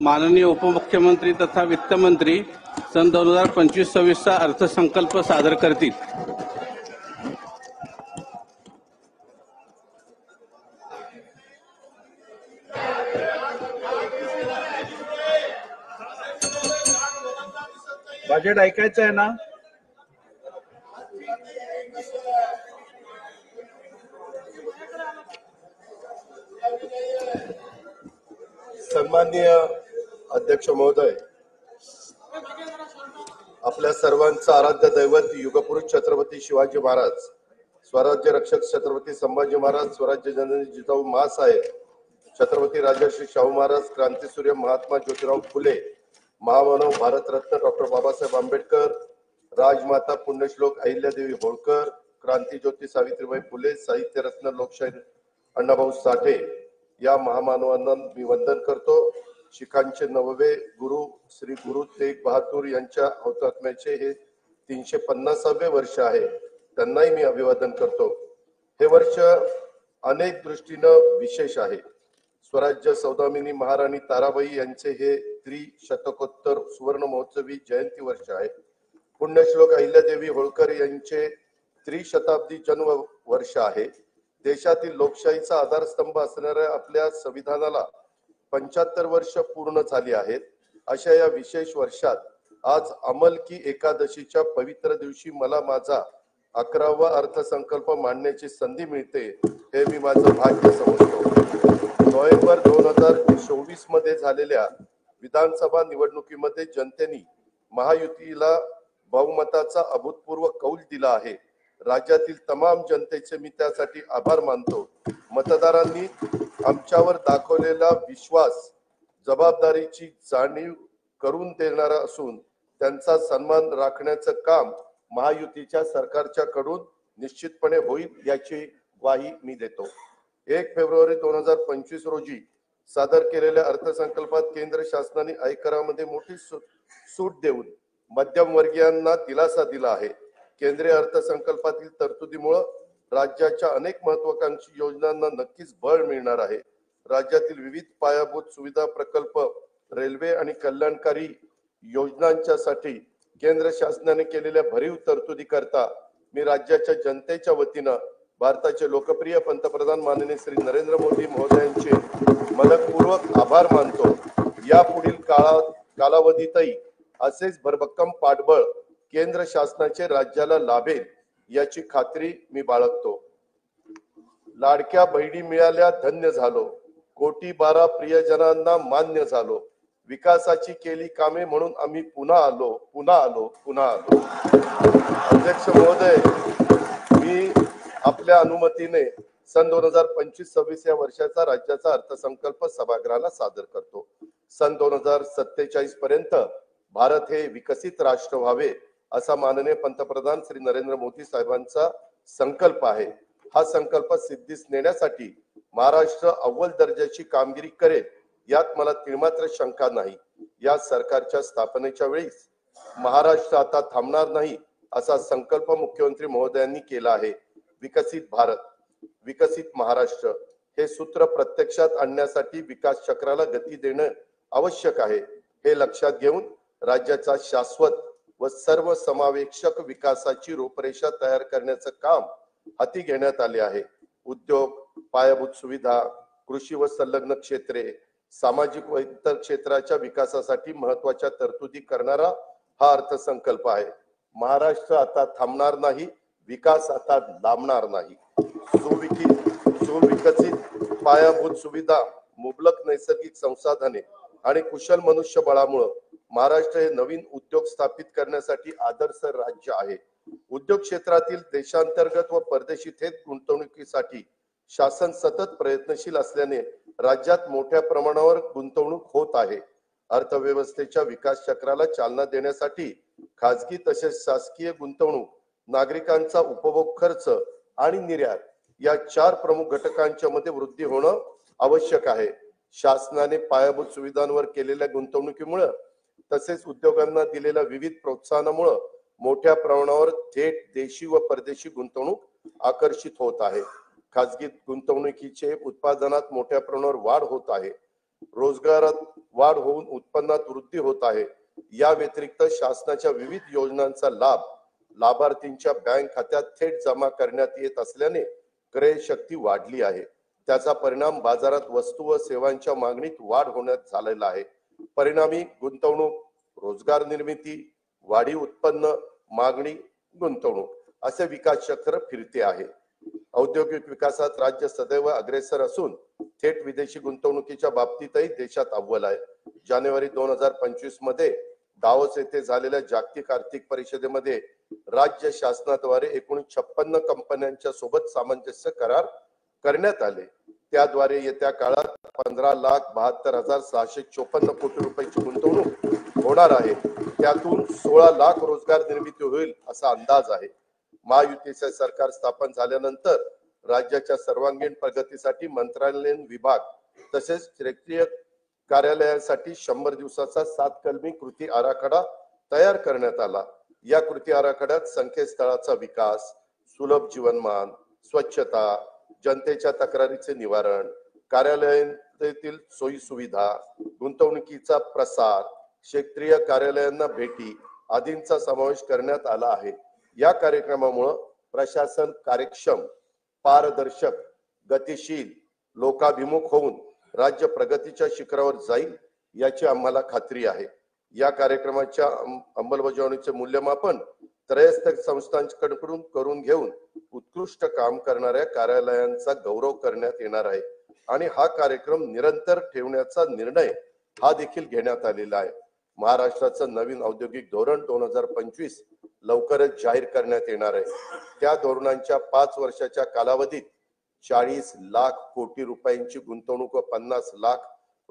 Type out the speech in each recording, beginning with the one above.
माननीय उपमुख्यमंत्री तथा वित्तमंत्री सन 2025-26 चा अर्थसंकल्प सादर करतील। बजेट ऐकायचं आहे ना? सन्माननीय अध्यक्ष महोदय, आपल्या सर्वांचं आराध्य दैवत युगपुरुष छत्रपती शिवाजी महाराज, स्वराज्य रक्षक छत्रपती संभाजी महाराज, स्वराज्य जननी जिजाऊ माँसाहेब, छत्रपती राजर्षी शाहू महाराज, क्रांतीसूर्य महात्मा ज्योतिराव फुले, महामानव भारतरत्न डॉक्टर बाबासाहेब आंबेडकर, राजमाता पुण्यश्लोक अहिल्यादेवी होळकर, क्रांतीज्योती सावित्रीबाई फुले, साहित्यरत्न लोकशाहीर अण्णाभाऊ साठे या महामानवांना मी वंदन करतो। शिखांचे नववे गुरु श्री गुरु तेग बहादूर यांच्या हुतात्म्याचे हे 350वे वर्ष आहे, त्यांनाही मी अभिवादन करतो। हे वर्ष अनेक दृष्टीनं विशेष आहे। स्वराज्य सौदामिनी महाराणी ताराबाई यांचे हे त्रिशतकोत्तर सुवर्ण महोत्सवी जयंती वर्ष आहे। पुण्यश्लोक अहिल्यादेवी होळकर यांचे त्रिशताब्दी जन्म वर्ष आहे। देशातील लोकशाहीचा आधारस्तंभ असणाऱ्या आपल्या संविधानाला 75 वर्ष पूर्ण झाली आहेत। अशा या विशेष वर्षात आज अंमल की एकादशीच्या पवित्र दिवशी मला माझा 11वा अर्थसंकल्प मांडण्याची संधी मिळते, हे मी माझं भाग्य समजतो। नोव्हेंबर 2024 मध्ये झालेल्या विधानसभा निवडणुकीमध्ये जनतेने महायुतीला बहुमताचा अभूतपूर्व कौल दिला आहे। राज्यातील तमाम जनतेचे मी त्यासाठी आभार मानतो। मतदारांनी आमच्यावर दाखवलेला विश्वास जबाबदारीची जाणीव करून देणारा असून त्यांचा सन्मान राखण्याचं काम महायुतीच्या सरकारच्या कडून निश्चितपणे होईल याची ग्वाही मी देतो। 1 फेब्रुवारी 2025 रोजी सादर केलेल्या अर्थसंकल्पात केंद्र शासनाने आयकरामध्ये मोठी सूट देऊन मध्यमवर्गीयांना दिलासा दिला आहे। केंद्रीय अर्थसंकल्पातील तरतुदीमुळे राज्याच्या अनेक महत्त्वाकांक्षी योजनांना नक्कीच बळ मिळणार आहे। राज्यातील विविध पायाभूत सुविधा प्रकल्प, रेल्वे आणि कल्याणकारी योजनांच्यासाठी केंद्र शासनाने केलेल्या भरीव तरतुदी करता मी राज्याच्या जनतेच्या वतीनं भारताचे लोकप्रिय पंतप्रधान माननीय श्री नरेंद्र मोदी महोदयांचे मनपूर्वक आभार मानतो। यापुढील कालावधीतही असेच भरभक्कम पाठबळ केंद्र शासनाचे राज्याला लाभेल याची खात्री मी बाळगतो। लाडक्या बहिणी मिळाल्या धन्य झालो, कोटी 12 प्रियजनांना मान्य झालो, विकासाची केली कामे म्हणून आम्ही पुन्हा आलो। अध्यक्ष महोदय, मी आपल्या अनुमतीने सन 2025-26 या वर्षाचा राज्याचा अर्थसंकल्प सभागृहाला सादर करतो। सन 2047 पर्यंत भारत हे विकसित राष्ट्र व्हावे असा माननीय पंतप्रधान श्री नरेंद्र मोदी साहेबांचा संकल्प आहे। हा संकल्प सिद्धीस नेण्यासाठी महाराष्ट्र अव्वल दर्जाची कामगिरी करेल यात मला तिळमात्र शंका नाही। या सरकारच्या स्थापनेच्या वेळीच महाराष्ट्र आता थांबणार नाही असा संकल्प मुख्यमंत्री महोदयांनी केला आहे। विकसित भारत, विकसित महाराष्ट्र हे सूत्र प्रत्यक्षात आणण्यासाठी विकास चक्राला गती देणं आवश्यक आहे। हे लक्षात घेऊन राज्याचा शाश्वत व सर्वसमावेशक विकासाची रूपरेषा तयार करण्याचं काम हाती घेण्यात आले आहे। उद्योग, पायाभूत सुविधा, कृषी व संलग्न क्षेत्रे, सामाजिक व इतर क्षेत्राच्या विकासासाठी महत्त्वाच्या तरतुदी करणारा हा अर्थसंकल्प आहे। महाराष्ट्र आता थांबणार नाही, विकास आता लांबणार नाही। सुविकसित पायाभूत सुविधा, मुबलक नैसर्गिक संसाधने आणि कुशल मनुष्यबळामुळे महाराष्ट्र हे नवीन उद्योग स्थापित करण्यासाठी आदर्श राज्य आहे। उद्योग क्षेत्रातील देशांतर्गत व परदेशी थेट गुंतवणुकीसाठी शासन सतत प्रयत्नशील असल्याने राज्यात मोठ्या प्रमाणावर गुंतवणूक होत आहे। अर्थव्यवस्थेच्या विकास चक्राला चालना देण्यासाठी खासगी तसेच शासकीय गुंतवणूक, नागरिकांचा उपभोग खर्च आणि निर्यात या 4 प्रमुख घटकांच्या मध्ये वृद्धी होणं आवश्यक आहे। शासनाने पायाभूत सुविधांवर केलेल्या गुंतवणुकीमुळे तसेच उद्योगांना दिलेल्या विविध प्रोत्साहनामुळे मोठ्या प्रमाणावर थेट देशी व परदेशी गुंतवणूक आकर्षित होत आहे। खासगी गुंतवणुकीचे उत्पादनात मोठ्या प्रमाणावर वाढ होत आहे। रोजगारात वाढ होऊन उत्पन्नात वृद्धी होत आहे। या व्यतिरिक्त शासनाच्या विविध योजनांचा लाभ लाभार्थींच्या बँक खात्यात थेट जमा करण्यात येत असल्याने क्रय शक्ती वाढली आहे। त्याचा परिणाम बाजारात वस्तू व सेवांच्या मागणीत वाढ होण्यात झालेला आहे। परिणामी गुंतवणूक, रोजगार निर्मिती, वाढीव उत्पन्न, मागणी, गुंतवणूक असे विकास चक्र फिरते आहे। औद्योगिक विकासात राज्य सदैव अग्रेसर असून थेट विदेशी गुंतवणुकीच्या बाबतीतही देशात अव्वल आहे। जानेवारी 2025 मध्ये दावोस येथे झालेल्या जागतिक आर्थिक परिषदेमध्ये राज्य शासनाद्वारे एकूण 56 कंपन्यांच्या सोबत सामंजस्य करार करण्यात आले। त्याद्वारे येत्या काळात 15,72,654 कोटी रुपयांची गुंतवणूक होणार आहे। त्यातून 16 लाख रोजगार निर्मिती होईल असा अंदाज आहे। महायुतीचे सरकार स्थापन झाल्यानंतर राज्याच्या सर्वांगीण प्रगतीसाठी मंत्रालयीन विभाग तसेच क्षेत्रीय कार्यालयांसाठी 100 दिवसाचा 7 कलमी कृती आराखडा तयार करण्यात आला। या कृती आराखड्यात संकेतस्थळाचा विकास, सुलभ जीवनमान, स्वच्छता, जनतेच्या तक्रारीचे निवारण, कार्यालयातील सोयी सुविधा, गुंतवणुकीचा प्रसार, क्षेत्रीय कार्यालयांना भेटी आदींचा समावेश करण्यात आला आहे। या कार्यक्रमामुळे प्रशासन कार्यक्षम, पारदर्शक, गतिशील, लोकाभिमुख होऊन राज्य प्रगतीच्या शिखरावर जाईल याची आम्हाला खात्री आहे। या कार्यक्रमाच्या अंमलबजावणीचे मूल्यमापन त्रयस्थ संस्थांकडून करून घेऊन उत्कृष्ट काम करणाऱ्या कार्यालयांचा गौरव करण्यात येणार आहे आणि हा कार्यक्रम निरंतर ठेवण्याचा निर्णय हा देखील घेण्यात आलेला आहे। महाराष्ट्राचं नवीन औद्योगिक धोरण 2025 लवकरच जाहीर करण्यात येणार आहे। त्या धोरणांच्या 5 वर्षाच्या कालावधीत 40 लाख कोटी रुपयांची गुंतवणूक व 50 लाख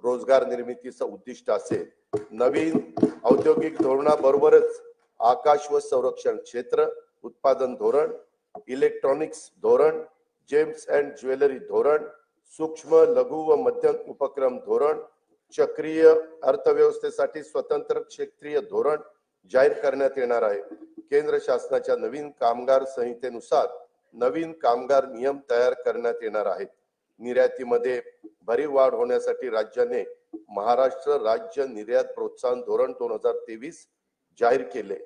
रोजगार निर्मितीचं उद्दिष्ट असेल। नवीन औद्योगिक धोरणाबरोबरच आकाश व संरक्षण क्षेत्र उत्पादन धोरण, इलेक्ट्रॉनिक्स धोरण, जेम्स अँड ज्वेलरी धोरण, सूक्ष्म लघु व मध्यम उपक्रम धोरण, चक्रीय अर्थव्यवस्थेसाठी स्वतंत्र क्षेत्रीय धोरण जाहीर करण्यात येणार आहे। केंद्र शासनाच्या नवीन कामगार संहितेनुसार नवीन कामगार नियम तयार करण्यात येणार आहेत। निर्यातीमध्ये भरीव वाढ होण्यासाठी राज्याने महाराष्ट्र राज्य निर्यात प्रोत्साहन धोरण 2023 जाहीर केले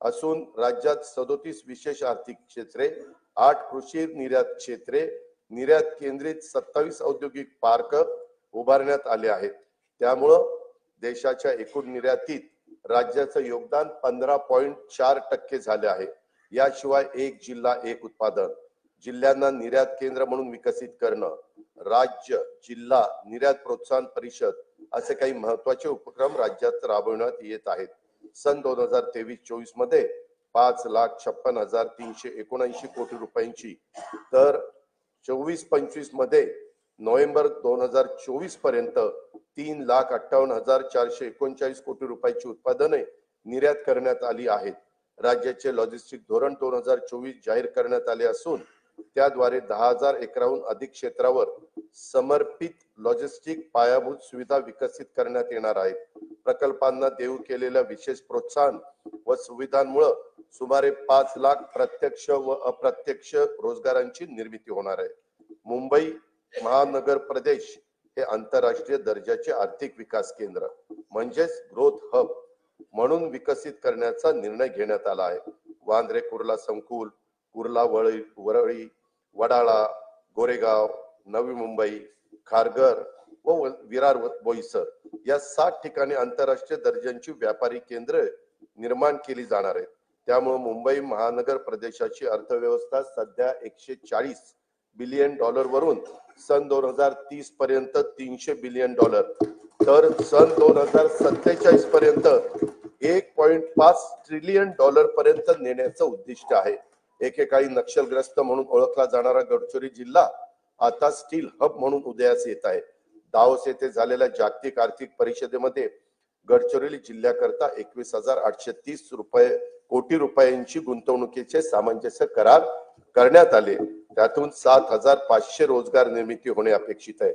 असून राज्यात 37 विशेष आर्थिक क्षेत्रे, 8 कृषी निर्यात क्षेत्रे, निर्यात केंद्रित 27 औद्योगिक पार्क उभारण्यात आले आहेत। त्यामुळं देशाच्या एकूण निर्यातीत राज्याचं योगदान 15.4% झाले आहे। याशिवाय एक जिल्हा एक उत्पादन, जिल्ह्यांना निर्यात केंद्र म्हणून विकसित करणं, राज्य जिल्हा निर्यात प्रोत्साहन परिषद असे काही महत्त्वाचे उपक्रम राज्यात राबवण्यात येत आहेत। सन 2023-24 मध्ये 5,56,379 कोटी रुपयांची तर 24-25 मध्ये नोव्हेंबर 2024 पर्यंत 3,58,439 कोटी रुपयाची उत्पादने निर्यात करण्यात आली आहेत। राज्याचे लॉजिस्टिक धोरण 2024 जाहीर करण्यात आले असून त्याद्वारे 10,000 एकराहून अधिक क्षेत्रावर समर्पित लॉजिस्टिक पायाभूत सुविधा विकसित करण्यात येणार आहेत। प्रकल्पांना देऊ केलेल्या विशेष प्रोत्साहन व सुविधांमुळे सुमारे 5 लाख प्रत्यक्ष व अप्रत्यक्ष रोजगारांची निर्मिती होणार आहे। मुंबई महानगर प्रदेश हे आंतरराष्ट्रीय दर्जाचे आर्थिक विकास केंद्र म्हणजेच ग्रोथ हब म्हणून विकसित करण्याचा निर्णय घेण्यात आला आहे। वांद्रे कुर्ला संकुल, कुर्ला वरळी, वडाळा, गोरेगाव, नवी मुंबई, खारघर व विरार बोईसर या 7 ठिकाणी आंतरराष्ट्रीय दर्जाची व्यापारी केंद्र निर्माण केली जाणार आहेत। त्यामुळे मुंबई महानगर प्रदेशाची अर्थव्यवस्था सध्या $140 बिलियन वरून सन 2030 पर्यंत $300 बिलियन तर सन 2047 पर्यंत $1.5 ट्रिलियन पर्यंत नेण्याचं उद्दिष्ट आहे। एकेकाळी नक्षलग्रस्त म्हणून ओळखला जाणारा गडचिरोली जिल्हा आता स्टील हब म्हणून उदयास येत आहे। दावोस येथे झालेल्या जागतिक आर्थिक परिषदेमध्ये गडचिरोली जिल्ह्याकरता 21,830 कोटी रुपयांची गुंतवणुकीचे सामंजस्य करार करण्यात आले। त्यातून 7,500 रोजगार निर्मिती होणे अपेक्षित आहे।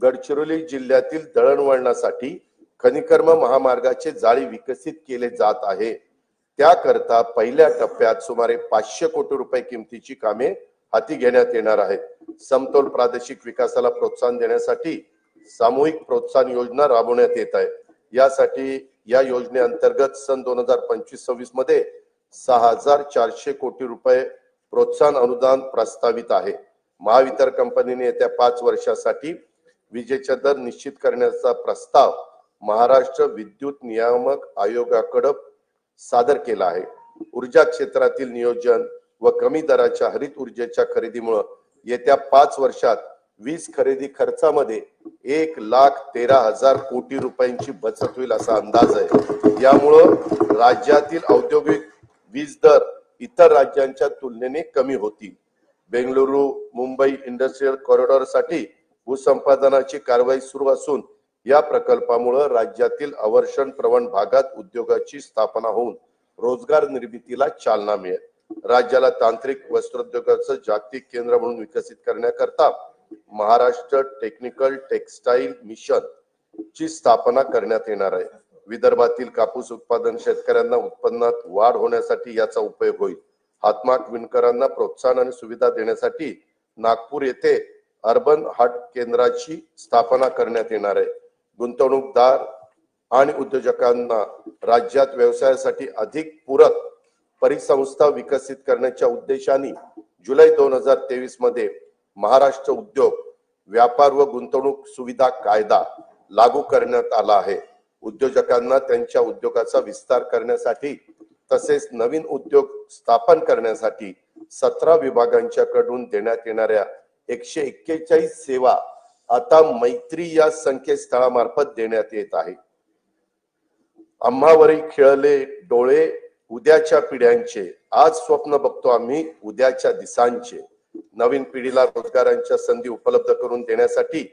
गडचिरोली जिल्ह्यातील दळणवळणासाठी खनिकर्म महामार्गाचे जाळी विकसित केले जात आहे। त्याकरता पहिल्या टप्प्यात सुमारे 500 कोटी रुपये किमतीची कामे हाती घेण्यात येणार आहेत। समतोल प्रादेशिक विकासाला प्रोत्साहन देण्यासाठी सामूहिक प्रोत्साहन योजना राबवण्यात येत आहे। यासाठी या योजनेअंतर्गत सन 2025-26 मध्ये 6,400 कोटी रुपये प्रोत्साहन अनुदान प्रस्तावित आहे। महावितरण कंपनीने येत्या 5 वर्षासाठी विजेचा दर निश्चित करण्याचा प्रस्ताव महाराष्ट्र विद्युत नियामक आयोगाकडे सादर केला आहे। ऊर्जा क्षेत्रातील नियोजन व कमी दराच्या हरित ऊर्जेच्या खरेदीमुळे येत्या 5 वर्षात वीज खरेदी खर्चामध्ये 1,13,000 कोटी रुपयांची बचत होईल असा अंदाज आहे। यामुळे राज्यातील औद्योगिक वीज दर इतर राज्यांच्या तुलनेने कमी होतील। बेंगळुरू मुंबई इंडस्ट्रियल कॉरिडॉर साठी भूसंपादनाची कारवाई सुरू असून या प्रकल्पामुळे राज्यातील अवर्षण प्रवण भागात उद्योगाची स्थापना होऊन रोजगार निर्मितीला चालना मिळेल। राज्याला तांत्रिक वस्त्रोद्योगाचं जागतिक केंद्र म्हणून विकसित करण्याकरता महाराष्ट्र टेक्निकल टेक्सटाईल मिशन ची स्थापना करण्यात येणार आहे। विदर्भातील कापूस उत्पादन शेतकऱ्यांना उत्पन्नात वाढ होण्यासाठी याचा उपयोग होईल। हातमाग विणकरांना प्रोत्साहन आणि सुविधा देण्यासाठी नागपूर येथे अर्बन हाट केंद्राची स्थापना करण्यात येणार आहे। गुंतवणूकदार आणि उद्योजकांना राज्यात व्यवसायासाठी अधिक पूरक परिसंस्था विकसित करण्याच्या उद्देशाने जुलै 2023 मध्ये महाराष्ट्र उद्योग व्यापार व गुंतवणूक सुविधा कायदा लागू करण्यात आला आहे। उद्योजकांना त्यांच्या उद्योगाचा विस्तार करण्यासाठी तसेच नवीन उद्योग स्थापन करण्यासाठी 17 विभागांच्याकडून देण्यात येणाऱ्या 141 सेवा आता मैत्री या संकेतस्थळामार्फत देण्यात येत आहे। आम्हावरी खिळले डोळे उद्याच्या पिढ्यांचे, आज स्वप्न बघतो आम्ही उद्याच्या दिसांचे। नवीन पिढीला रोजगारांच्या संधी उपलब्ध करून देण्यासाठी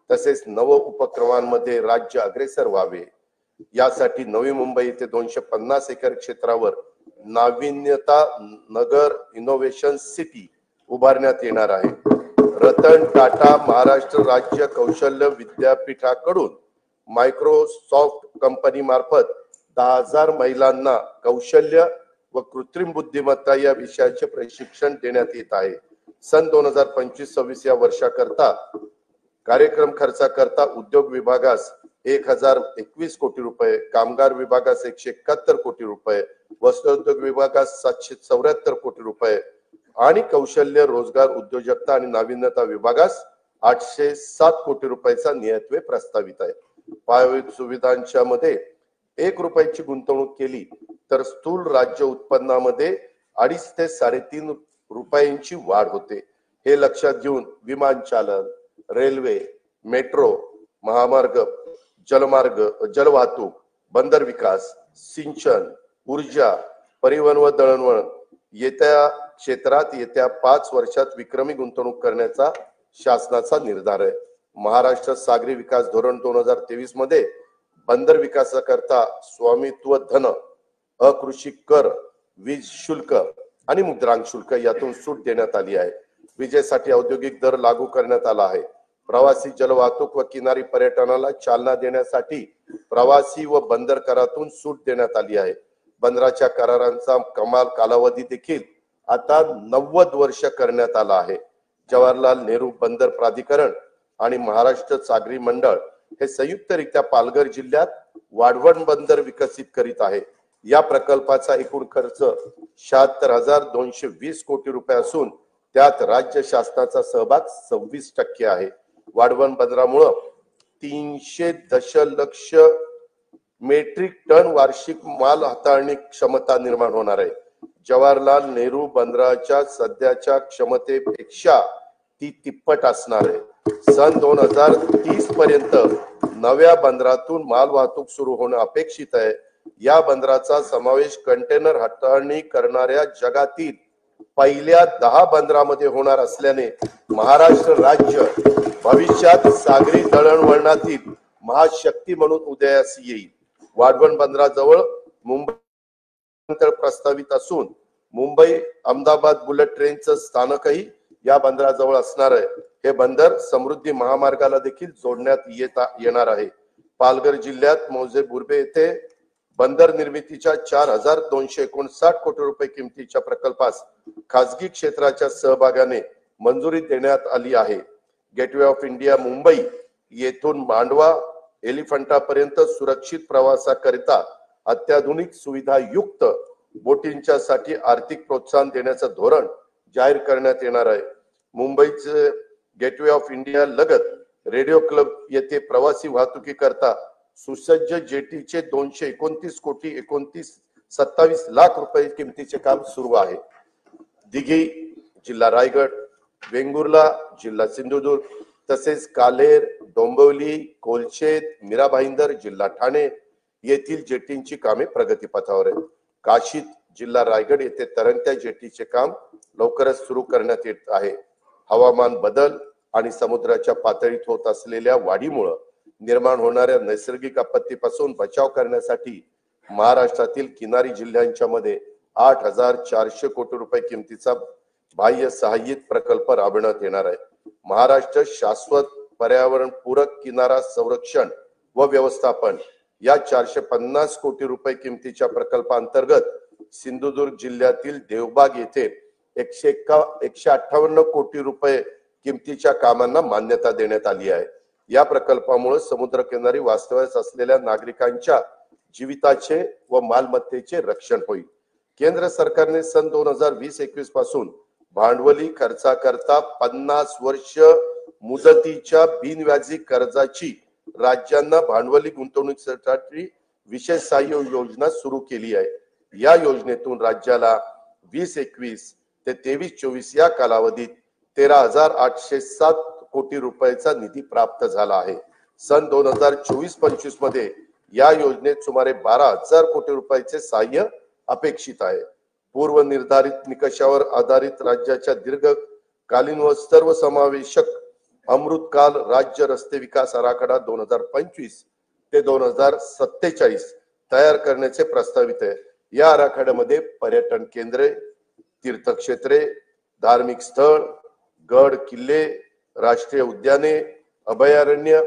तसेच नव उपक्रमांमध्ये राज्य अग्रेसर व्हावे यासाठी नवी मुंबई येथे 250 एकर क्षेत्रावर नाविन्यता नगर इनोव्हेशन सिटी उभारण्यात येणार आहे। रतन टाटा महाराष्ट्र राज्य कौशल्य विद्यापीठाकडून मायक्रोसॉफ्ट कंपनी मार्फत 10,000 महिलांना कौशल्य व कृत्रिम बुद्धिमत्ता या विषयाचे प्रशिक्षण देण्यात येत आहे। सन 2025-26 या वर्षाकरता कार्यक्रम खर्चाकरता उद्योग विभागास 1,021 कोटी रुपये, कामगार विभागास 171 कोटी रुपये, वस्त्रोद्योग विभागास 774 कोटी रुपये आणि कौशल्य रोजगार उद्योजकता आणि नाविन्यता विभागास 807 कोटी रुपयाचा नियतव्यय प्रस्तावित आहे। पायाभूत सुविधांच्या मध्ये 1 रुपयाची गुंतवणूक केली तर स्थूल राज्य उत्पन्नामध्ये 2.5 ते 3.5 रुपयांची वाढ होते। हे लक्षात घेऊन विमानचालन, रेल्वे, मेट्रो, महामार्ग, जलमार्ग, जलवाहतूक, बंदर विकास, सिंचन, ऊर्जा, परिवहन व दळणवळण येत्या क्षेत्रात येत्या 5 वर्षात विक्रमी गुंतवणूक करण्याचा शासनाचा निर्धार आहे। महाराष्ट्र सागरी विकास धोरण 2023 मध्ये बंदर विकासाकरता स्वामित्व धन, अकृषी कर, वीज शुल्क आणि मुद्रांक शुल्क यातून सूट देण्यात आली आहे। विजेसाठी औद्योगिक दर लागू करण्यात आला आहे। प्रवासी जलवाहतूक व किनारी पर्यटनाला चालना देण्यासाठी प्रवासी व बंदर करातून सूट देण्यात आली आहे। बंदराच्या करारांचा कमाल कालावधी देखील आता 90 वर्ष करण्यात आला आहे। जवाहरलाल नेहरू बंदर प्राधिकरण आणि महाराष्ट्र सागरी मंडळ हे संयुक्तरित्या पालघर जिल्ह्यात वाढवण बंदर विकसित करीत आहे। या प्रकल्पाचा एकूण खर्च 76,220 कोटी रुपये असून त्यात राज्य शासनाचा सहभाग 26% आहे। वाढवण बंदरामुळे 300 दशलक्ष मेट्रिक टन वार्षिक माल हाताळणी क्षमता निर्माण होणार आहे। जवाहरलाल नेहरू बंदराच्या सध्याच्या क्षमतेपेक्षा ती तिप्पट असणार आहे। सन 2030 पर्यंत नव्या बंदरातून माल वाहतूक सुरू होणे अपेक्षित आहे। या बंदराचा समावेश कंटेनर हाताळणी करणाऱ्या जगातील पहिल्या 10 बंदरामध्ये होणार असल्याने महाराष्ट्र राज्य भविष्यात सागरी दळणवळणातील महाशक्ती म्हणून उदयास येईल। वाढवण बंदराजवळ मुंबई विमानतळ प्रस्तावित असून मुंबई अहमदाबाद बुलेट ट्रेनचं स्थानकही या बंदराजवळ असणार आहे। हे बंदर समृद्धी महामार्गाला देखील जोडण्यात येणार आहे। पालघर जिल्ह्यात मौजे बुर्बे येथे बंदर निर्मितीच्या 4,259 कोटी रुपये किमतीच्या प्रकल्पास खासगी क्षेत्राच्या सहभागाने मंजुरी देण्यात आली आहे। गेटवे ऑफ इंडिया मुंबई येथून मांडवा एलिफंटापर्यंत सुरक्षित प्रवासाकरिता अत्याधुनिक सुविधायुक्त बोटींच्या साठी आर्थिक प्रोत्साहन देण्याचं धोरण जाहीर करण्यात येणार आहे. मुंबईचे गेटवे ऑफ इंडिया लगत रेडिओ क्लब येथे प्रवासी वाहतुकी करता सुसज्ज जेटीचे 229 कोटी 27 लाख रुपये किमतीचे काम सुरू आहे. दिघी जिल्हा रायगड, वेंगुर्ला जिल्हा सिंधुदुर्ग तसेच कालेर, डोंबिवली, कोलशेत, मीरा भाईंदर जिल्हा ठाणे येथील जेटींची कामे प्रगतीपथावर आहेत. काशीद जिल्हा रायगड येथे तरंगत्या जेटीचे काम लवकरच सुरू करण्यात येत आहे. हवामान बदल आणि समुद्राच्या पातळीत होत असलेल्या वाढीमुळे निर्माण होणाऱ्या नैसर्गिक आपत्तीपासून बचाव करण्यासाठी महाराष्ट्रातील किनारी जिल्ह्यांच्या मध्ये 8,400 कोटी रुपये किमतीचा बाह्य सहाय्यित प्रकल्प राबवण्यात येणार आहे. महाराष्ट्र शाश्वत पर्यावरण पूरक किनारा संरक्षण व व्यवस्थापन या 450 कोटी रुपये किमतीच्या प्रकल्पांतर्गत सिंधुदुर्ग जिल्ह्यातील देवबाग येथे 158 कोटी रुपये किमतीच्या कामांना मान्यता देण्यात आली आहे. या प्रकल्पामुळे समुद्रकिनारी वास्तव्यास असलेल्या नागरिकांच्या जीविताचे व मालमत्तेचे रक्षण होईल. केंद्र सरकारने सन 2020-21 पासून भांडवली खर्चाकरता 50 वर्ष मुदतीच्या बिनव्याजी कर्जाची राज्यांना भांडवली गुंतवणुकीसाठी विशेष सहाय्य योजना सुरू केली आहे. या योजनेतून राज्याला 2021 ते 23-24 या कालावधीत 13,807 कोटी रुपयाचा निधी प्राप्त झाला आहे. सन 2024-25 मध्ये या योजनेत सुमारे 12,000 कोटी रुपयाचे सहाय्य अपेक्षित आहे. पूर्व निर्धारित निकषावर आधारित राज्याच्या दीर्घकालीन व सर्वसमावेशक अमृतकाल राज्य रस्ते विकास आराखडा 2025 ते 2047 तयार करण्याचे प्रस्तावित आहे. या आराखड्यामध्ये पर्यटन केंद्रे, तीर्थक्षेत्रे, धार्मिक स्थळ, गड किल्ले, राष्ट्रीय उद्याने, अभयारण्य,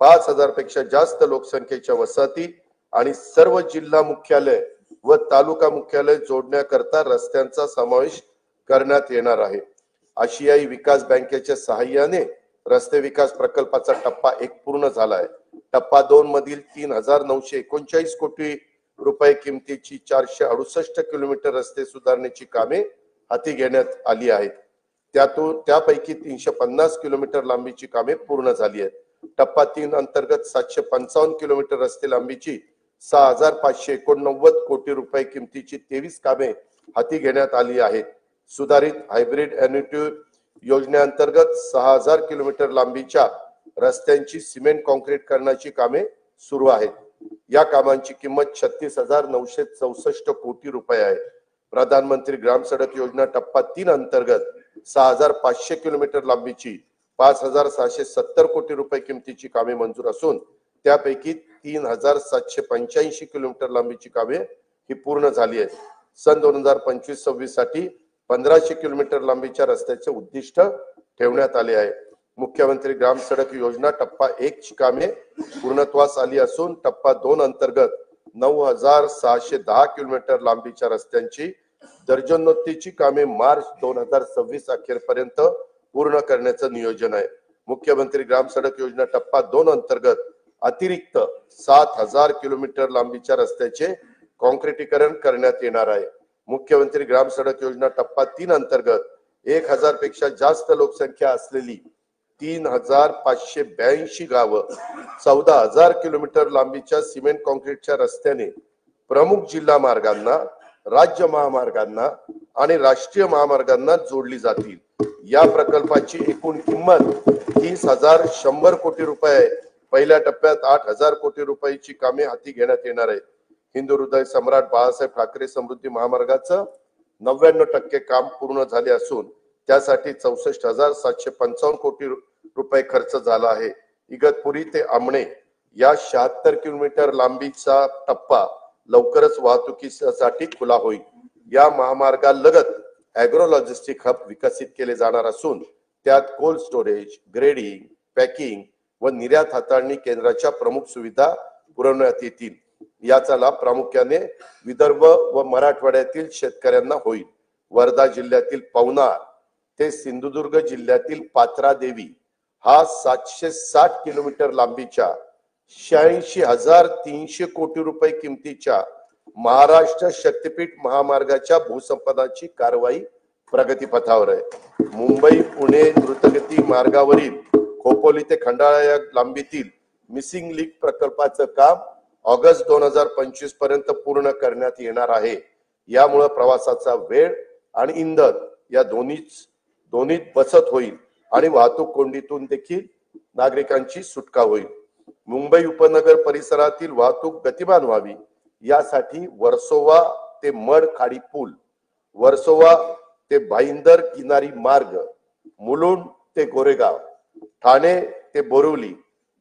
5,000 पेक्षा जास्त लोकसंख्येच्या वसाहती आणि सर्व जिल्हा मुख्यालय व तालुका मुख्यालय जोडण्याकरता रस्त्यांचा समावेश करण्यात येणार आहे. आशियाई विकास बँकेच्या सहाय्याने रस्ते विकास प्रकल्पाचा टप्पा 1 पूर्ण झाला आहे. टप्पा 2 मधील 3,939 कोटी रुपये किमतीची 468 किलोमीटर रस्ते सुधारण्याची कामे हाती घेण्यात आली आहेत. त्यापैकी 350 किलोमीटर लांबीची कामे पूर्ण झाली आहेत. टप्पा 3 अंतर्गत 755 किलोमीटर रस्ते लांबीची 6,589 कोटी रुपये किमतीची 23 कामे हाती घेण्यात आली आहेत. सुधारित हायब्रिड एन्युटी योजनेअंतर्गत 6,000 किलोमीटर लांबीच्या रस्त्यांची सिमेंट कॉन्क्रीट करण्याची कामे सुरू आहेत. या कामांची किंमत 36,964 कोटी रुपये आहे. प्रधानमंत्री ग्राम सडक योजना टप्पा 3 अंतर्गत 6,500 किलोमीटर लांबीची 5,670 कोटी रुपये किमतीची कामे मंजूर असून त्यापैकी 3,785 किलोमीटर लांबीची कामे ही पूर्ण झाली आहेत. सन 2025-26 साठी 1,500 किलोमीटर लांबीच्या रस्त्याचे उद्दिष्ट ठेवण्यात आले आहे. मुख्यमंत्री ग्राम सडक योजना टप्पा 1 ची कामे पूर्णत्वास आली असून टप्पा 2 अंतर्गत 9,610 किलोमीटर लांबीच्या रस्त्यांची दर्जोन्नतीची कामे मार्च 2026 अखेरपर्यंत पूर्ण करण्याचं नियोजन आहे. मुख्यमंत्री ग्राम सडक योजना टप्पा 2 अंतर्गत अतिरिक्त 7,000 किलोमीटर लांबीच्या रस्त्याचे कॉन्क्रिटीकरण करण्यात येणार आहे. मुख्यमंत्री ग्राम सडक योजना टप्पा 3 अंतर्गत 1,000 पेक्षा जास्त लोकसंख्या असलेली 3,582 गावं 14,000 किलोमीटर लांबीच्या सिमेंट कॉन्क्रीटच्या रस्त्याने प्रमुख जिल्हा मार्गांना, राज्य महामार्गांना आणि राष्ट्रीय महामार्गांना जोडली जातील. या प्रकल्पाची एकूण किंमत 30,100 कोटी रुपये आहे. पहिल्या टप्प्यात 8,000 कोटी रुपयाची कामे हाती घेण्यात येणार आहेत. हिंदू हृदय सम्राट बाळासाहेब ठाकरे समृद्धी महामार्गाचं 99% काम पूर्ण झाले असून त्यासाठी 64,755 कोटी रुपये खर्च झाला आहे. इगतपुरी ते आमणे या 76 किलोमीटर लांबीचा टप्पा लवकरच वाहतुकीसाठी खुला होईल. या महामार्गालगत ॲग्रो लॉजिस्टिक हब विकसित केले जाणार असून त्यात कोल्ड स्टोरेज, ग्रेडिंग, पॅकिंग व निर्यात हाताळणी केंद्राच्या प्रमुख सुविधा पुरवण्यात येतील. याचा लाभ प्रामुख्याने विदर्भ व मराठवाड्यातील शेतकऱ्यांना होईल. वर्धा जिल्ह्यातील पवनार ते सिंधुदुर्ग जिल्ह्यातील पात्रादेवी हा 760 किलोमीटर लांबीच्या 86,300 कोटी रुपये किमतीच्या महाराष्ट्र शक्तीपीठ महामार्गाच्या भूसंपादनाची कारवाई प्रगतीपथावर आहे। मुंबई पुणे द्रुतगती मार्गावरील खोपोली ते खंडाळा या लांबीतील मिसिंग लिंक प्रकल्पाचं काम ऑगस्ट 2025 पर्यंत पूर्ण करण्यात येणार आहे। यामुळे प्रवासाचा वेळ आणि इंधन या दोन्हीत बचत होईल आणि वाहतूक कोंडीतून देखील नागरिकांची सुटका होईल। मुंबई उपनगर परिसरातील वाहतूक गतिमान व्हावी यासाठी वर्सोवा ते मड खाडी पूल, वर्सोवा ते भाईंदर किनारी मार्ग, मुलुंड ते गोरेगाव, ठाणे ते बोरिवली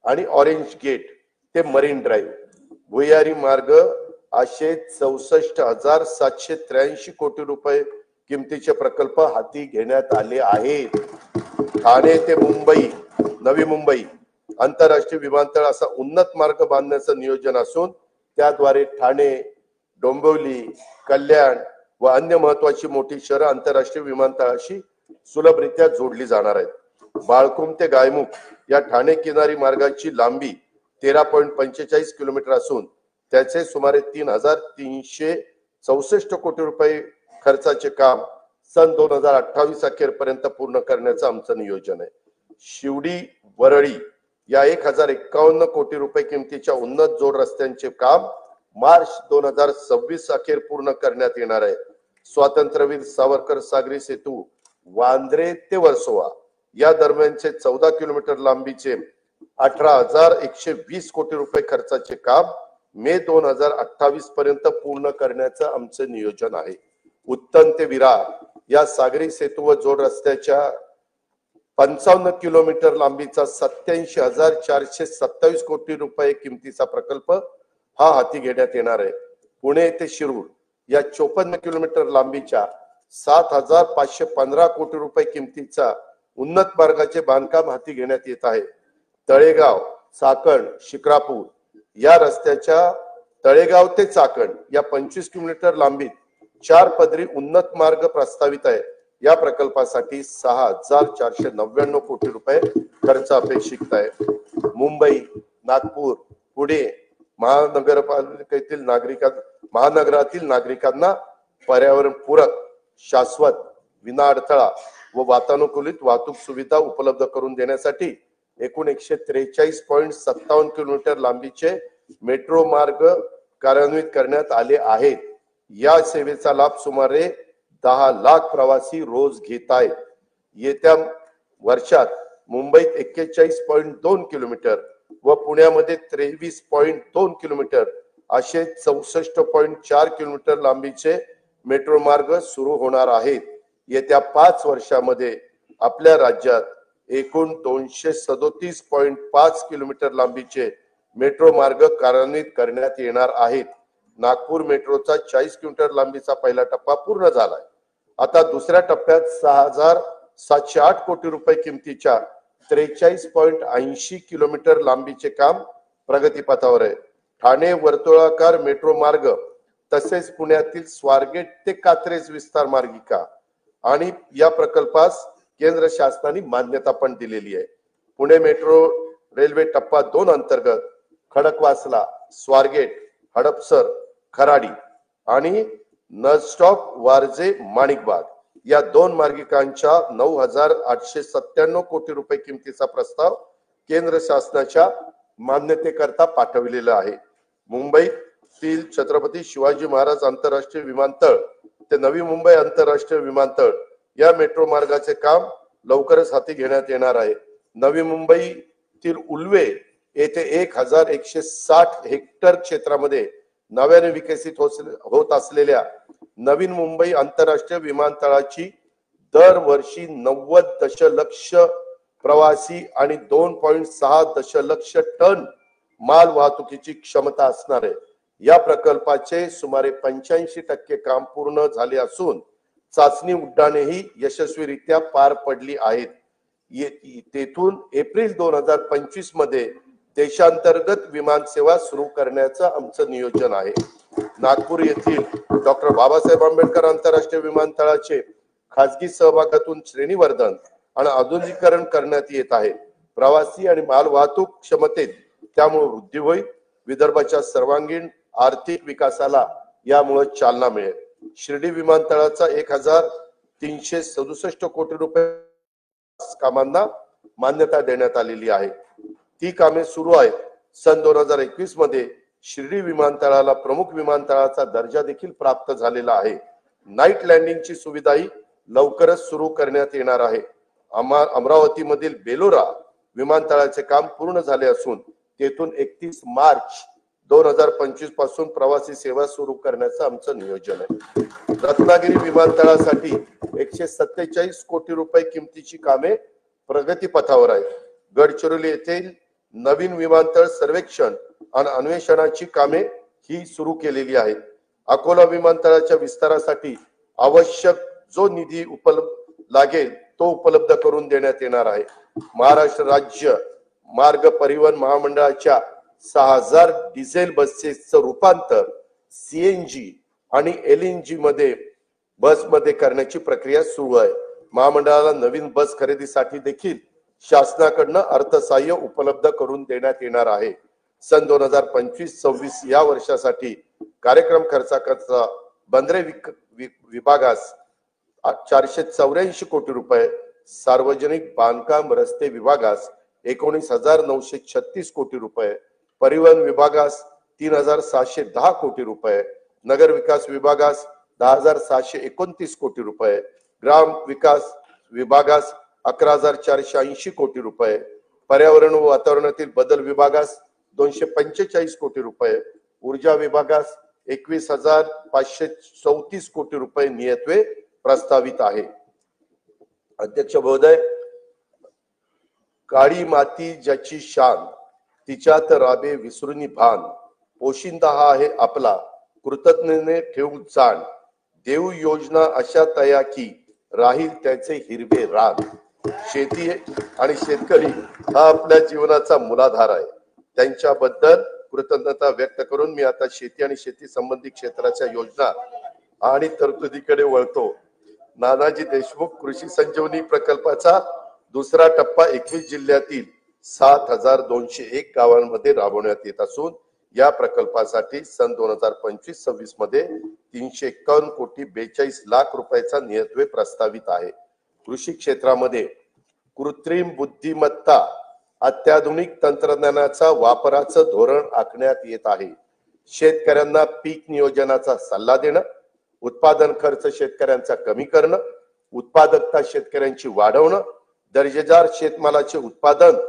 आणि ऑरेंज गेट ते मरीन ड्राईव्ह भुयारी मार्ग असे 64,783 कोटी रुपये किमतीचे प्रकल्प हाती घेण्यात आले आहेत। ठाणे ते मुंबई, नवी मुंबई आंतरराष्ट्रीय विमानतळ असा उन्नत मार्ग बांधण्याचं नियोजन असून त्याद्वारे ठाणे, डोंबिवली, कल्याण व अन्य महत्वाची मोठी शहरं आंतरराष्ट्रीय विमानतळाशी सुलभरित्या जोडली जाणार आहेत। बाळकुम ते गायमुख या ठाणे किनारी मार्गाची लांबी 13.45 किलोमीटर असून त्याचे सुमारे 3,364 कोटी रुपये खर्चाचे काम सन 2028 अखेरपर्यंत पूर्ण करण्याचं आमचं नियोजन आहे। शिवडी वरळी या 1,051 कोटी रुपये किमतीच्या उन्नत जोड रस्त्यांचे काम मार्च 2026 अखेर पूर्ण करण्यात येणार आहे। स्वातंत्र्यवीर सावरकर सागरी सेतू वांद्रे ते वर्सोवा या दरम्यानचे 14 किलोमीटर लांबीचे 18,120 कोटी रुपये खर्चाचे काम मे 2028 पर्यंत पूर्ण करण्याचं आमचं नियोजन आहे। उत्तन ते विरार या सागरी सेतू व जोड रस्त्याच्या 55 किलोमीटर लांबीचा 87,427 कोटी रुपये किमतीचा प्रकल्प हा हाती घेण्यात येणार आहे। पुणे ते शिरूर या 54 किलोमीटर लांबीच्या 7,515 कोटी रुपये किमतीचा उन्नत मार्गाचे बांधकाम हाती घेण्यात येत आहे। तळेगाव, चाकण, शिक्रापूर या रस्त्याच्या तळेगाव ते चाकण या 25 किलोमीटर लांबीत 4 पदरी उन्नत मार्ग प्रस्तावित आहे। या प्रकल्पासाठी 6,499 कोटी रुपये खर्च अपेक्षित आहे। मुंबई, नागपूर, पुणे महानगरातील नागरिकांना पर्यावरणपूरक, शाश्वत, विनाअडथळा व वातानुकूलित वाहतूक सुविधा उपलब्ध करून देण्यासाठी एकूण 143.57 किलोमीटर लांबीचे मेट्रो मार्ग कार्यान्वित करण्यात आले आहेत। या सेवेचा लाभ सुमारे 10 लाख प्रवासी रोज घेत आहेत। येत्या वर्षात मुंबईत 41.2 किलोमीटर व पुण्यामध्ये 23.2 किलोमीटर असे 64.4 किलोमीटर लांबीचे मेट्रो मार्ग सुरू होणार आहेत। येत्या 5 वर्षांमध्ये आपल्या राज्यात एकूण 237.5 किलोमीटर लांबीचे मेट्रो मार्ग कार्यान्वित करण्यात येणार आहेत। नागपूर मेट्रोचा 40 किलोमीटर लांबीचा पहिला टप्पा पूर्ण झालाय। आता दुसऱ्या टप्प्यात 6,708 कोटी रुपये किमतीच्या 43.80 किलोमीटर लांबीचे काम प्रगतीपथावर आहे। ठाणे वर्तुळाकार मेट्रो मार्ग तसेच पुण्यातील स्वारगेट ते कात्रज विस्तार मार्गिका आणि या प्रकल्पास केंद्र शासनाने मान्यता पण दिलेली आहे। पुणे मेट्रो रेल्वे टप्पा 2 अंतर्गत खडकवासला, स्वारगेट, हडपसर, खराडी आणि नळस्टॉप वारजे माणिकबाग या 2 मार्गिकांच्या 9,897 कोटी रुपये किमतीचा प्रस्ताव केंद्र शासनाच्या मान्यतेकरता पाठविलेला आहे। मुंबईतील छत्रपती शिवाजी महाराज आंतरराष्ट्रीय विमानतळ ते नवी मुंबई आंतरराष्ट्रीय विमानतळ या मेट्रो मार्गाचे काम लवकरच हाती घेण्यात येणार आहे। नवी मुंबईतील उल्वे येथे 1,160 हेक्टर क्षेत्रामध्ये नव्याने विकसित होत असलेल्या नवीन मुंबई आंतरराष्ट्रीय विमानतळाची दरवर्षी 90 दशलक्ष प्रवासी आणि 2.6 दशलक्ष टन माल वाहतुकीची क्षमता असणार आहे। या प्रकल्पाचे सुमारे 85% काम पूर्ण झाले असून चाचणी उड्डाणेही यशस्वीरित्या पार पडली आहेत। तेथून एप्रिल 2025 मध्ये देशांतर्गत विमान सेवा सुरू करण्याचं आमचं नियोजन आहे। नागपूर येथील डॉक्टर बाबासाहेब आंबेडकर आंतरराष्ट्रीय विमानतळाचे खासगी सहभागातून श्रेणीवर्धन आणि आधुनिकीकरण करण्यात येत आहे। प्रवासी आणि माल वाहतूक क्षमतेत त्यामुळे वृद्धी होईल. विदर्भाच्या सर्वांगीण आर्थिक विकासाला यामुळे चालना मिळेल. शिर्डी विमानतळाचा 1367 कोटी रुपये कामांना मान्यता देण्यात आलेली आहे. ती कामे सुरू आहेत. सन 2021 मध्ये शिर्डी विमानतळाला प्रमुख विमानतळाचा दर्जा देखील प्राप्त झालेला आहे. नाईट लँडिंगची सुविधाही लवकरच सुरू करण्यात येणार आहे. अमरावती मधील बेलोरा विमानतळाचे काम पूर्ण झाले असून तेथून 31 मार्च 2025 पासून प्रवासी सेवा सुरू करण्याचं आमचं नियोजन आहे. रत्नागिरी विमानतळासाठी 147 कोटी रुपये किमतीची कामे प्रगतीपथावर आहेत. गडचिरोली येथील नवीन विमानतळ सर्वेक्षण आणि अन्वेषणाची कामे ही सुरू केलेली आहेत. अकोला विमानतळाच्या विस्तारासाठी आवश्यक जो निधी लागेल तो उपलब्ध करून देण्यात येणार आहे. महाराष्ट्र राज्य मार्ग परिवहन महामंडळाच्या 6000 डिझेल बसेसचं रूपांतर सीएनजी आणि एलएनजी बसमध्ये करण्याची प्रक्रिया सुरू आहे. महामंडळाला नवीन बस खरेदीसाठी देखील शासनाकडून अर्थसहाय्य उपलब्ध करून देण्यात येणार आहे. सन 2025-26 या वर्षासाठी कार्यक्रम खर्चाकरता बंदरे विभागास 484 कोटी रुपये, सार्वजनिक बांधकाम रस्ते विभागास 19,936 कोटी रुपये, परिवहन विभागास 3,710 कोटी रुपये, नगर विकास विभागास 10,729 कोटी रुपये, ग्राम विकास विभागास 11,480 कोटी रुपये, पर्यावरण व वातावरणातील बदल विभागास 245 कोटी रुपये, ऊर्जा विभागास 21,534 कोटी रुपये नियतवे प्रस्तावित आहे. अध्यक्ष महोदय, काळी माती ज्याची शान तिच्यात राबे विसरुनी भान, पोशिंदा हा आहे आपला कृतज्ञतेने ठेवू जाण, देऊ योजना अशा तया की राहील त्याचे हिरवे रान. शेती आणि शेतकरी हा आपल्या जीवनाचा मूलाधार आहे. त्यांच्याबद्दल कृतज्ञता व्यक्त करून मी आता शेती आणि शेती संबंधी क्षेत्राच्या योजना आणि तरतुदीकडे वळतो. नानाजी देशमुख कृषी संजीवनी प्रकल्पाचा दुसरा टप्पा 21 जिल्ह्यातील 7201 गावांमध्ये राबवण्यात येत असून या प्रकल्पासाठी सन 2025-26 मध्ये 351 कोटी 42 लाख रुपयाचा नियतव्यय प्रस्तावित आहे. कृषी क्षेत्रामध्ये कृत्रिम बुद्धिमत्ता अत्याधुनिक तंत्रज्ञानाचा वापराचं धोरण आखण्यात येत आहे. शेतकऱ्यांना पीक नियोजनाचा सल्ला देणं, उत्पादन खर्च शेतकऱ्यांचा कमी करणं, उत्पादकता शेतकऱ्यांची वाढवणं, दर्जेदार शेतमालाचे उत्पादन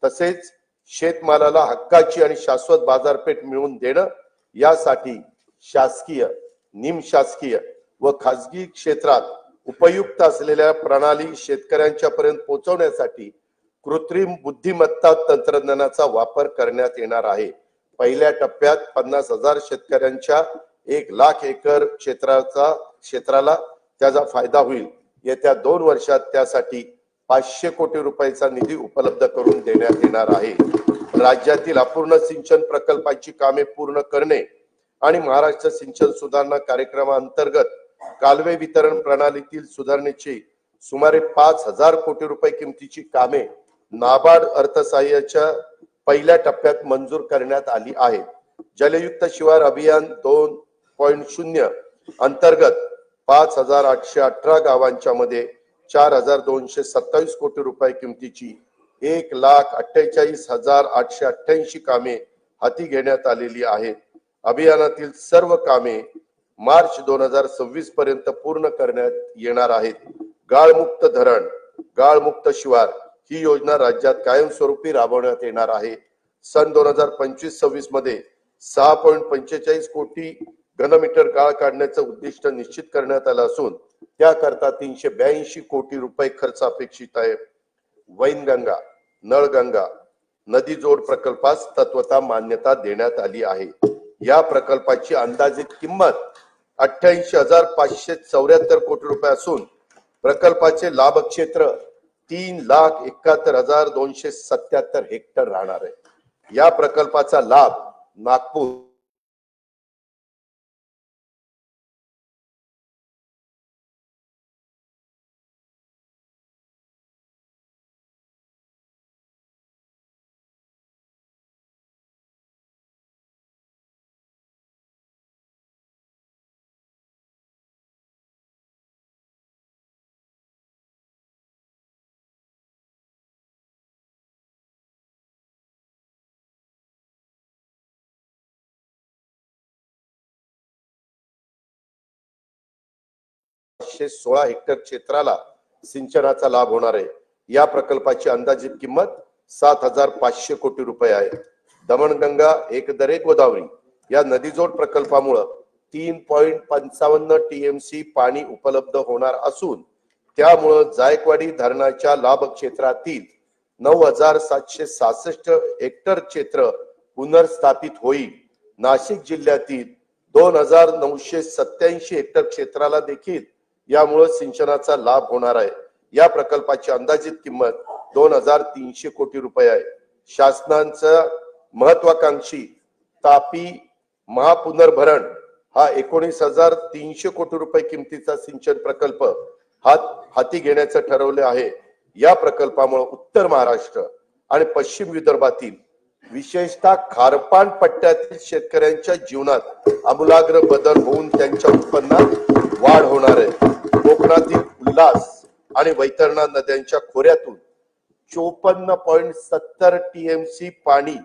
तसेच शेतमालाला हक्काची आणि शाश्वत बाजारपेठ मिळवून देणं यासाठी शासकीय, निमशासकीय व खासगी क्षेत्रात उपयुक्त असलेल्या प्रणाली शेतकऱ्यांच्या पर्यंत पोहोचवण्यासाठी कृत्रिम बुद्धिमत्ता तंत्रज्ञानाचा वापर करण्यात येणार आहे. पहिल्या टप्प्यात 50,000 शेतकऱ्यांच्या 1,00,000 एकर क्षेत्राला त्याचा फायदा होईल. येत्या 2 वर्षात त्यासाठी 500 कोटी रुपयाचा निधी उपलब्ध करून देण्यात येणार आहे. राज्यातील अपूर्ण सिंचन प्रकल्पाची कामे पूर्ण करणे आणि महाराष्ट्र सिंचन सुधारणा कार्यक्रमाअंतर्गत कालवे वितरण प्रणालीतील सुधारणेची सुमारे 5,000 कोटी रुपये किमतीची कामे नाबार्ड अर्थसहाय्याच्या पहिल्या टप्प्यात मंजूर करण्यात आली आहेत. जलयुक्त शिवार अभियान 2.0 अंतर्गत 5,818 गावांच्या मध्ये 4,227 कोटी रुपये किमतीची 1,48,888 कामे हाती घेण्यात आलेली आहेत. अभियानातील सर्व कामे मार्च 2026 पर्यंत पूर्ण करण्यात येणार आहेत. गाळमुक्त धरण, गाळमुक्त शिवार ही योजना राज्यात कायमस्वरूपी राबवण्यात येणार आहे. सन 2025-26 मध्ये 6.45 कोटी घनमीटर गाळ काढण्याचं उद्दिष्ट निश्चित करण्यात आलं असून त्याकरता 382 कोटी रुपये खर्च अपेक्षित आहे. वैनगंगा, नळगंगा नदी जोड प्रकल्पास तत्वता मान्यता देण्यात आली आहे. या प्रकल्पाची अंदाजित किंमत 88,574 कोटी रुपये असून प्रकल्पाचे लाभ क्षेत्र 3,71,277 हेक्टर राहणार आहे. या प्रकल्पाचा लाभ नागपूर 516 हेक्टर क्षेत्राला सिंचनाचा लाभ होणार आहे। या प्रकल्पाची अंदाजित किंमत 7,500 कोटी रुपये आहे। दमणगंगा एकदरे गोदावरी या नदीजोड प्रकल्पामुळे 3.55 टीएमसी पाणी उपलब्ध होणार असून त्यामुळे जायकवाडी धरणाच्या लाभ क्षेत्रातील 9,766 हेक्टर क्षेत्र पुनर्स्थापित होईल। नाशिक जिल्ह्यातील 2,987 हेक्टर क्षेत्राला देखील यामुळे सिंचनाचा लाभ होणार आहे। या प्रकल्पाची अंदाजित किंमत 2,300 कोटी रुपये आहे। शासनाचा महत्वाकांक्षी तापी महापुनर्भरण हा 19,300 कोटी रुपये किमतीचा सिंचन प्रकल्प हाती घेण्याचे ठरवले आहे। या प्रकल्पामुळे उत्तर महाराष्ट्र आणि पश्चिम विदर्भातील विशेषतः खारपान पट्ट्यातील शेतकऱ्यांच्या जीवनात आमूलाग्र बदल होऊन त्यांच्या उत्पन्नात वाढ होणार आहे। कोकणातील उल्हास आणि वैतरणा नद्यांच्या खोऱ्यातून 54.70 टीएमसी पाणी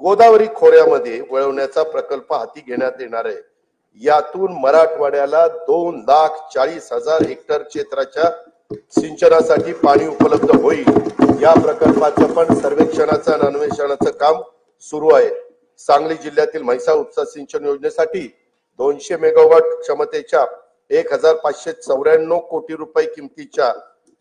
गोदावरी खोऱ्यामध्ये वळवण्याचा प्रकल्प हाती घेण्यात येणार आहे। यातून मराठवाड्याला 2,40,000 हेक्टर क्षेत्राच्या सिंचनासाठी पाणी उपलब्ध होईल। या प्रकल्पाचं पण सर्वेक्षणाचं आणि अन्वेषणाचं काम सुरू आहे। सांगली जिल्ह्यातील म्हैसाळ उपसा सिंचन योजनेसाठी 200 मेगावॉट क्षमतेच्या 1,594 कोटी रुपये किमतीच्या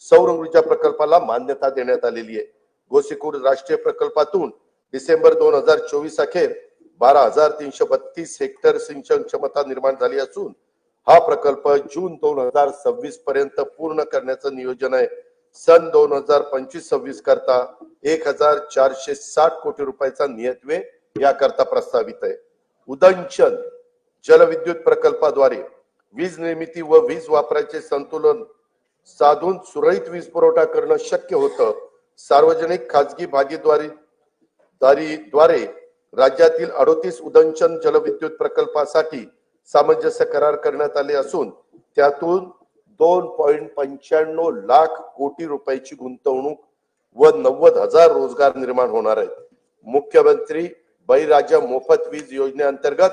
सौर ऊर्जा प्रकल्पाला मान्यता देण्यात आलेली आहे। गोसीखुर्द राष्ट्रीय प्रकल्पातून डिसेंबर 2024 अखेर 12,332 हेक्टर सिंचन क्षमता निर्माण झाली असून हा प्रकल्प जून 2026 पर्यंत पूर्ण करण्याचं नियोजन आहे। सन 2025-26 करता 1,460 कोटी रुपयाचा नियतव्यय याकरता प्रस्तावित आहे। उदंचन जलविद्युत प्रकल्पाद्वारे वीज निर्मिती व वीज वापराचे संतुलन साधून सुरळीत वीज पुरवठा करणं शक्य होतं। सार्वजनिक खाजगी भागीदारीद्वारे राज्यातील 38 उदंचन जलविद्युत प्रकल्पासाठी सामंजस्य करार करण्यात आले असून त्यातून 2.95 लाख कोटी रुपयाची गुंतवणूक व 90,000 रोजगार निर्माण होणार आहेत। मुख्यमंत्री बळीराजा मोफत वीज योजनेअंतर्गत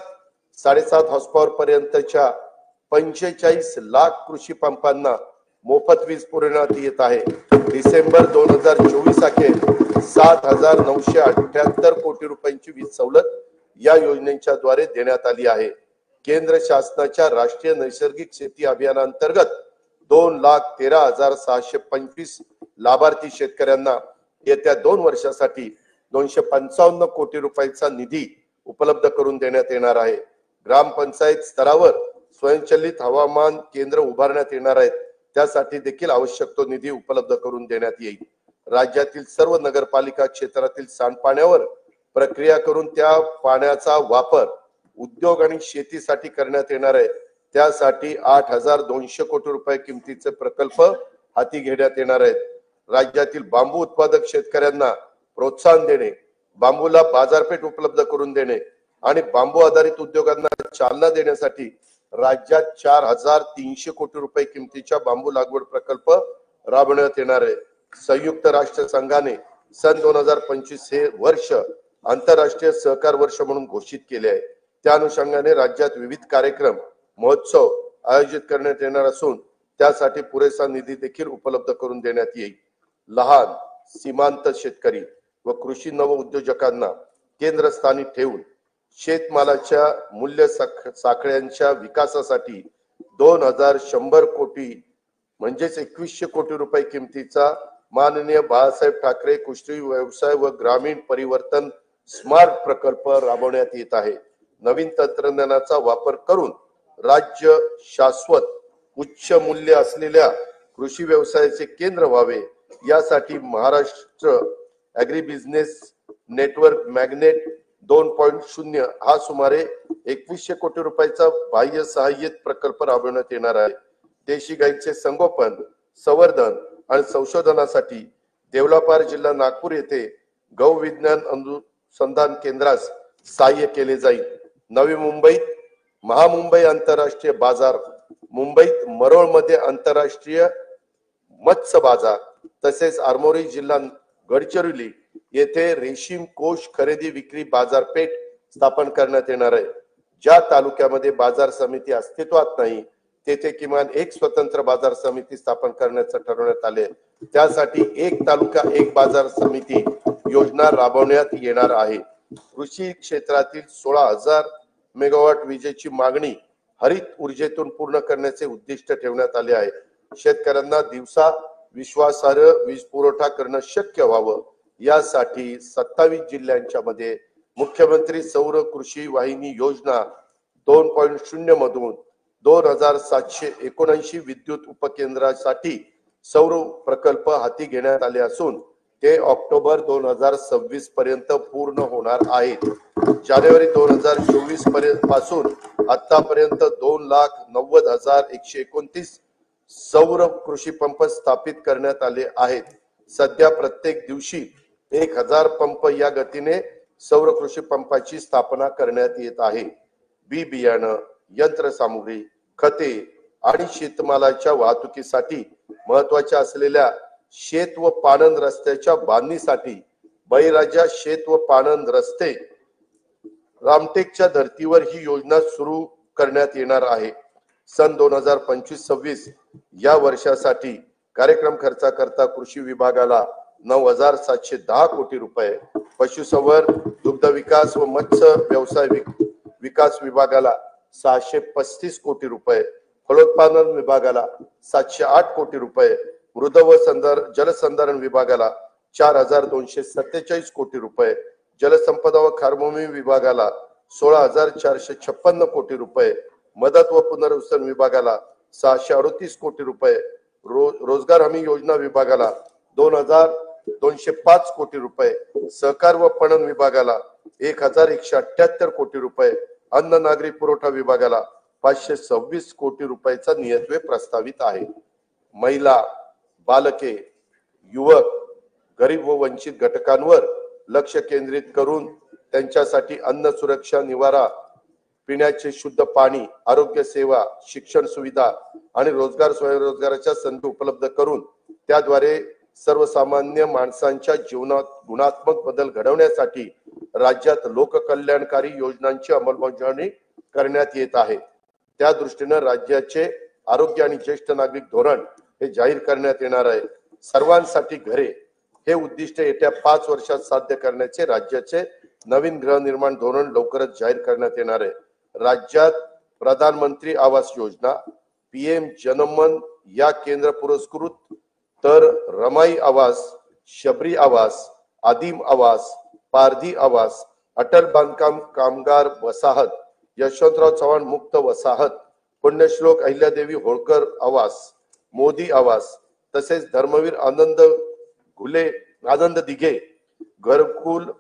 7.5 हॉर्स पॉवर पर्यंतच्या 45 लाख कृषी पंपांना मोफत वीज पुरवण्यात येत आहे। डिसेंबर 2024 अखेर 7,978 कोटी रुपयांची वीज सवलत या योजनेच्या द्वारे देण्यात आली आहे। केंद्र शासनाच्या राष्ट्रीय नैसर्गिक शेती अभियानांतर्गत 2,13,625 लाभार्थी शेतकऱ्यांना येत्या 2 वर्षासाठी 255 कोटी रुपयाचा निधी उपलब्ध करून देण्यात येणार आहे। ग्रामपंचायत स्तरावर स्वयंचलित हवामान केंद्र उभारण्यात येणार आहेत, त्यासाठी देखील आवश्यक तो निधी उपलब्ध करून देण्यात येईल। राज्यातील सर्व नगरपालिका क्षेत्रातील सांडपाण्यावर प्रक्रिया करून त्या पाण्याचा वापर उद्योग आणि शेतीसाठी करण्यात येणार आहे। त्यासाठी 8,200 कोटी रुपये किमतीचे प्रकल्प हाती घेण्यात येणार आहेत। राज्यातील बांबू उत्पादक शेतकऱ्यांना प्रोत्साहन देणे, बांबूला बाजारपेठ उपलब्ध करून देणे आणि बांबू आधारित उद्योगांना चालना देण्यासाठी राज्यात 4,300 कोटी रुपये किमतीच्या बांबू लागवड प्रकल्प राबवण्यात येणार आहे। संयुक्त राष्ट्र संघाने सन 2025 हे वर्ष आंतरराष्ट्रीय सहकार वर्ष म्हणून घोषित केले आहे। त्या अनुषंगाने राज्यात विविध कार्यक्रम महोत्सव आयोजित करण्यात येणार असून त्यासाठी पुरेसा निधी देखील उपलब्ध करून देण्यात येईल। लहान सीमांत शेतकरी व कृषी नव उद्योजकांना केंद्रस्थानी ठेवून शेतमालाच्या मूल्य साखळ्यांच्या विकासासाठी 2,100 कोटी म्हणजेच 2100 कोटी रुपये किमतीचा माननीय बाळासाहेब ठाकरे कृषी व्यवसाय व ग्रामीण परिवर्तन स्मार्ट प्रकल्प राबवण्यात येत आहे। नवीन तंत्रज्ञानाचा वापर करून राज्य शाश्वत उच्च मूल्य असलेल्या कृषी व्यवसायाचे केंद्र व्हावे यासाठी Maharashtra agri business network magnet 2.0 हा सुमारे 2100 कोटी रुपयाचा बाह्य सहाय्यित प्रकल्प राबवण्यात येणार आहे। देशी गायींचे संगोपन, संवर्धन आणि संशोधनासाठी देवलापार जिल्हा नागपूर येथे गौ विज्ञान अनुसंधान केंद्रास सहाय्य केले जाईल। नवी मुंबईत महामुंबई आंतरराष्ट्रीय बाजार, मुंबईत मरोळ मध्ये आंतरराष्ट्रीय मत्स्य बाजार तसेच आरमोरी जिल्हा गडचिरोली येथे रेशीम कोष खरेदी विक्री बाजारपेठ स्थापन करण्यात येणार आहे। ज्या तालुक्यामध्ये बाजार समिती अस्तित्वात नाही तेथे किमान एक स्वतंत्र बाजार समिती स्थापन करण्याचं ठरवण्यात आले। त्यासाठी एक तालुका एक बाजार समिती योजना राबवण्यात येणार आहे। कृषी क्षेत्रातील 16,000 मेगावॉट विजेची मागणी हरित ऊर्जेतून पूर्ण करण्याचे उद्दिष्ट ठेवण्यात आले आहे। शेतकऱ्यांना दिवसा विश्वासार्ह वीज पुरवठा करणं शक्य व्हावं यासाठी 27 जिल्ह्यांच्या मध्ये मुख्यमंत्री सौर कृषी वाहिनी योजना 2.0 मधून 2779 विद्युत उपकेंद्रासाठी सौर प्रकल्प हाती घेण्यात आले असून ते ऑक्टोबर 2026 पर्यंत पूर्ण होणार आहेत। जानेवारी 2024 पासून आतापर्यंत 2,90,129 सौर कृषी पंप स्थापित करण्यात आले आहेत। सध्या प्रत्येक दिवशी 1000 पंप या गतीने सौर कृषी पंपाची स्थापना करण्यात येत आहे। बी बियाणं, यंत्रसामुग्री, खते आणि शेतमालाच्या वाहतुकीसाठी महत्वाच्या असलेल्या शेत व पाणंद रस्त्याच्या बांधणीसाठी बळीराजा शेत व पाणंद रस्ते रामटेकच्या धर्तीवर ही योजना सुरू करण्यात येणार आहे। सन 2025-26 या वर्षासाठी कार्यक्रम खर्चाकरता कृषी विभागाला 9,710 कोटी रुपये, पशुसंवर्धन, दुग्ध विकास व मत्स्य व्यवसाय विकास विभागाला 635 कोटी रुपये, फलोत्पादन विभागाला 708 कोटी रुपये, मृद व जलसंधारण विभागाला 4,247 कोटी रुपये, जलसंपदा व खारभूमी विभागाला 16,456 कोटी रुपये, मदत व पुनर्वसन विभागाला 638 कोटी रुपये, रोजगार हमी योजना विभागाला 2,205 कोटी रुपये, सहकार व पणन विभागाला 1,178 कोटी रुपये, अन्न नागरी पुरवठा विभागाला 526 कोटी रुपयाचा नियतव्यय प्रस्तावित आहे। महिला, बालके, युवक, गरीब व वंचित घटकांवर लक्ष केंद्रित करून त्यांच्यासाठी अन्न सुरक्षा, निवारा, पिण्याचे शुद्ध पाणी, आरोग्य सेवा, शिक्षण सुविधा आणि रोजगार स्वयंरोजगाराच्या संधी उपलब्ध करून त्याद्वारे सर्वसामान्य माणसांच्या जीवनात गुणात्मक बदल घडवण्यासाठी राज्यात लोककल्याणकारी योजनांची अंमलबजावणी करण्यात येत आहे। त्या दृष्टीने राज्याचे आरोग्य आणि ज्येष्ठ नागरिक धोरण हे जाहीर करण्यात येणार आहे। सर्वांसाठी घरे हे उद्दिष्ट येत्या 5 वर्षात साध्य करण्याचे राज्याचे नवीन गृहनिर्माण धोरण लवकरच जाहीर करण्यात येणार आहे। राज्यात प्रधानमंत्री आवास योजना, पीएम जनमन या केंद्र पुरस्कृत तर रमाई आवास, शबरी आवास, आदिम आवास, पारधी आवास, अटल बांधकाम कामगार वसाहत, यशवंतराव चव्हाण मुक्त वसाहत, पुण्यश्लोक अहिल्यादेवी होळकर आवास, मोदी आवास तसेच धर्मवीर आनंद दिघे घरकुल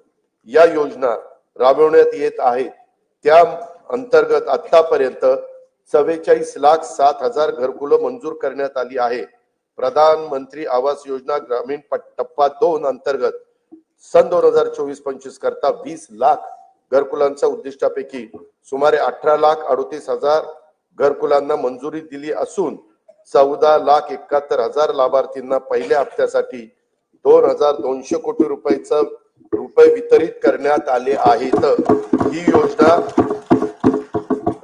या योजना राबवण्यात येत आहेत। त्या अंतर्गत आतापर्यंत 44,07,000 घरकुलं मंजूर करण्यात आली आहे। प्रधानमंत्री आवास योजना ग्रामीण टप्पा 2 अंतर्गत सन 2024-25 करता 20 लाख घरकुलांच्या उद्दिष्टापैकी सुमारे 18,38,000 घरकुलांना मंजुरी दिली असून 14,71,000 लाभार्थींना पहिल्या हप्त्यासाठी 2,200 कोटी रुपये वितरित करण्यात आले आहेत। ही योजना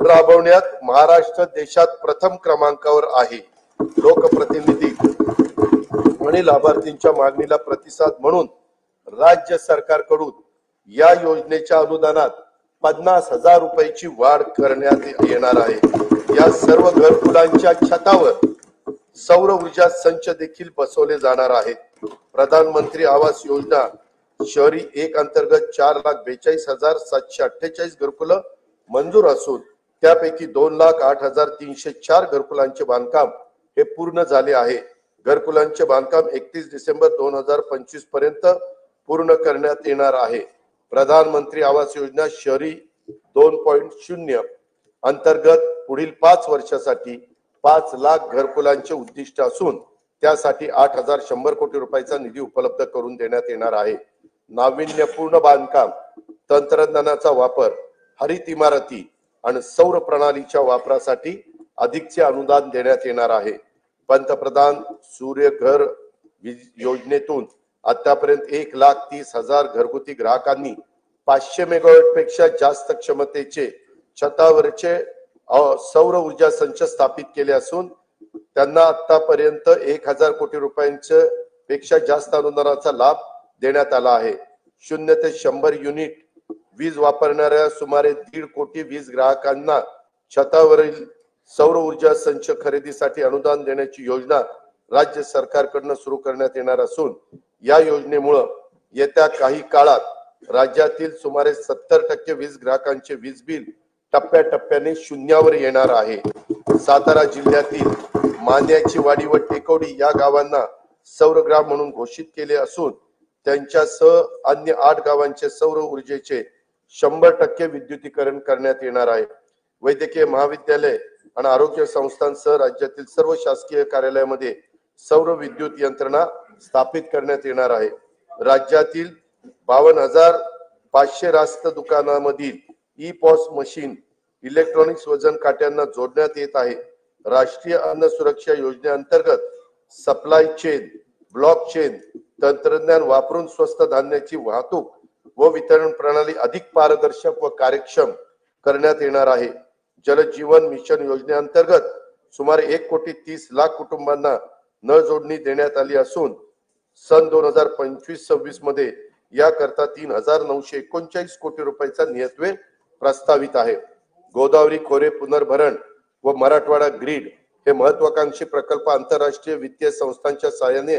राबवण्यात महाराष्ट्र देशात प्रथम क्रमांकावर आहे। लोकप्रतिनिधी आणि लाभार्थींच्या मागणीला प्रतिसाद म्हणून राज्य सरकारकडून या योजनेच्या अनुदानात 50,000 रुपयाची वाढ करण्यात येणार आहे। या सर्व घरकुलांच्या छतावर सौर ऊर्जा संच देखील बसवले जाणार आहेत। प्रधानमंत्री आवास योजना शहरी 1 अंतर्गत 4,42,748 घरकुलं मंजूर असून त्यापैकी 2,08,304 घरकुलांचे बांधकाम हे पूर्ण झाले आहे। घरकुलांचे बांधकाम 31 डिसेंबर 2025 पर्यंत पूर्ण करण्यात येणार आहे। प्रधानमंत्री आवास योजना शहरी 2.0 अंतर्गत पुढील 5 वर्षासाठी 5 लाख घरकुलांचे उद्दिष्ट असून त्यासाठी 8,100 कोटी रुपयाचा निधी उपलब्ध करून देण्यात येणार आहे। नाविन्यपूर्ण बांधकाम, तंत्रज्ञानाचा वापर, हरित इमारती आणि सौर प्रणालीच्या वापरासाठी अधिकचे अनुदान देण्यात येणार आहे। पंतप्रधान सूर्यघर योजनेतून आतापर्यंत 1,30,000 घरगुती ग्राहकांनी 500 मेगावॉट पेक्षा जास्त क्षमतेचे छतावरचे सौर ऊर्जा संच स्थापित केले असून त्यांना आतापर्यंत 1000 कोटी रुपयांच्या पेक्षा जास्त अनुदानाचा लाभ देण्यात आला आहे. 0 ते 100 युनिट वीज वापरणाऱ्या सुमारे 1.5 कोटी वीज ग्राहकांना छतावरील सौर ऊर्जा संच खरेदीसाठी अनुदान देण्याची योजना राज्य सरकारकडून सुरू करण्यात येणार असून या योजनेमुळे येत्या काही काळात राज्यातील सुमारे 70% वीज ग्राहकांचे वीज बिल टप्प्याटप्प्याने शून्यावर येणार आहे. सातारा जिल्ह्यातील मान्याची वाडी व टेकवडी या गावांना सौरग्राम म्हणून घोषित केले असून त्यांच्यासह अन्य 8 गावांचे सौर ऊर्जेचे 100% विद्युतीकरण करण्यात येणार आहे. वैद्यकीय महाविद्यालय आणि आरोग्य संस्थांसह राज्यातील सर्व शासकीय कार्यालयामध्ये सौर विद्युत यंत्रणा स्थापित करण्यात येणार आहे. राज्यातील 52,500 रास्त दुकानामधील ई पॉस मशीन इलेक्ट्रॉनिक्स वजन काट्यांना जोडण्यात येत आहे. राष्ट्रीय अन्न सुरक्षा योजनेअंतर्गत सप्लाय चेन ब्लॉक चेन तंत्रज्ञान वापरून स्वस्त धान्याची वाहतूक व वितरण प्रणाली अधिक पारदर्शक व कार्यक्षम करण्यात येणार आहे. जल जीवन मिशन योजनेअंतर्गत सुमारे 1,30,00,000 कुटुंबांना नळ जोडणी देण्यात आली असून सन 2025-26 मध्ये याकरता 3,939 कोटी रुपयाचा नियतव्यय प्रस्तावित आहे. गोदावरी खोरे पुनर्भरण व मराठवाडा ग्रीड हे महत्वाकांक्षी प्रकल्प आंतरराष्ट्रीय वित्तीय संस्थांच्या सहाय्याने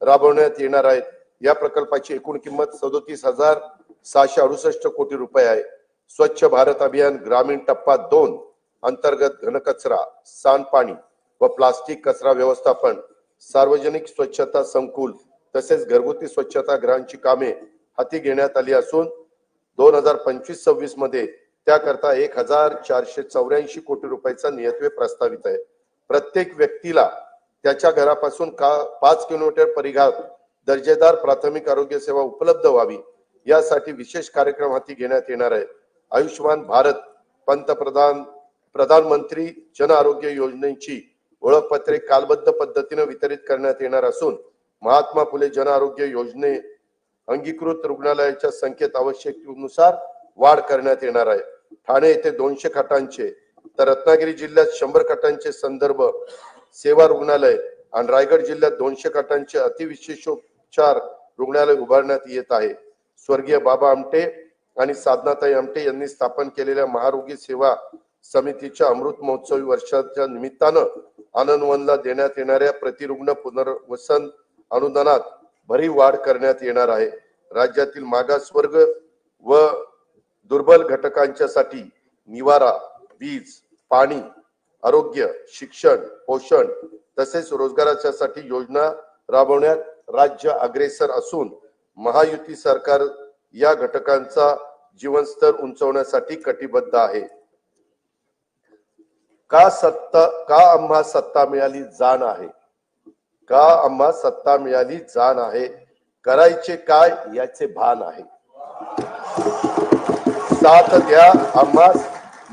राबवण्यात येणार आहेत. या प्रकल्पाची एकूण किंमत 37,668 कोटी रुपये आहे. स्वच्छ भारत अभियान ग्रामीण टप्पा 2 अंतर्गत घनकचरा, सांडपाणी व प्लास्टिक कचरा व्यवस्थापन, सार्वजनिक स्वच्छता संकुल तसेच घरगुती स्वच्छता गृहांची कामे हाती घेण्यात आली असून 2025-26 मध्ये त्याकरता 1,484 कोटी रुपयाचा नियतव्यय प्रस्तावित आहे. प्रत्येक व्यक्तीला त्याच्या घरापासून 5 किलोमीटर परिघात दर्जेदार प्राथमिक आरोग्य सेवा उपलब्ध व्हावी यासाठी विशेष कार्यक्रम हाती घेण्यात येणार आहे. आयुष्यमान भारत प्रधानमंत्री जन आरोग्य योजनेची ओळखपत्रे कालबद्ध पद्धतीने वितरित करण्यात येणार असून महात्मा फुले जन आरोग्य योजने अंगीकृत रुग्णालयाच्या संख्येत आवश्यकतेनुसार वाढ करण्यात येणार आहे. ठाणे येथे 200 खाटांचे तर रत्नागिरी जिल्ह्यात 100 खाटांचे संदर्भ सेवा रुग्णालय आणि रायगड जिल्ह्यात 200 खाटांचे अतिविशेषोपचार रुग्णालय उभारण्यात येत आहे. स्वर्गीय बाबा आमटे आणि साधनाताई आमटे यांनी स्थापन केलेल्या महारोगी सेवा समितीच्या अमृत महोत्सवी वर्षाच्या निमित्तानं आनंदवनला देण्यात येणाऱ्या प्रतिरुग्ण पुनर्वसन अनुदानात भरीव वाढ करण्यात येणार आहे. राज्यातील मागासवर्ग व दुर्बल घटकांच्यासाठी निवारा, वीज, पाणी, आरोग्य, शिक्षण, पोषण तसेच रोजगाराच्यासाठी योजना राबवण्यात राज्य अग्रेसर असून महायुती सरकार या घटकांचा जीवनस्तर उंचवण्यासाठी कटिबद्ध आहे. का आम्हा सत्ता मिळाली जाण आहे, का आम्हा सत्ता मिळाली जाण आहे, करायचे काय याचे भान आहे. साथ द्या आम्हा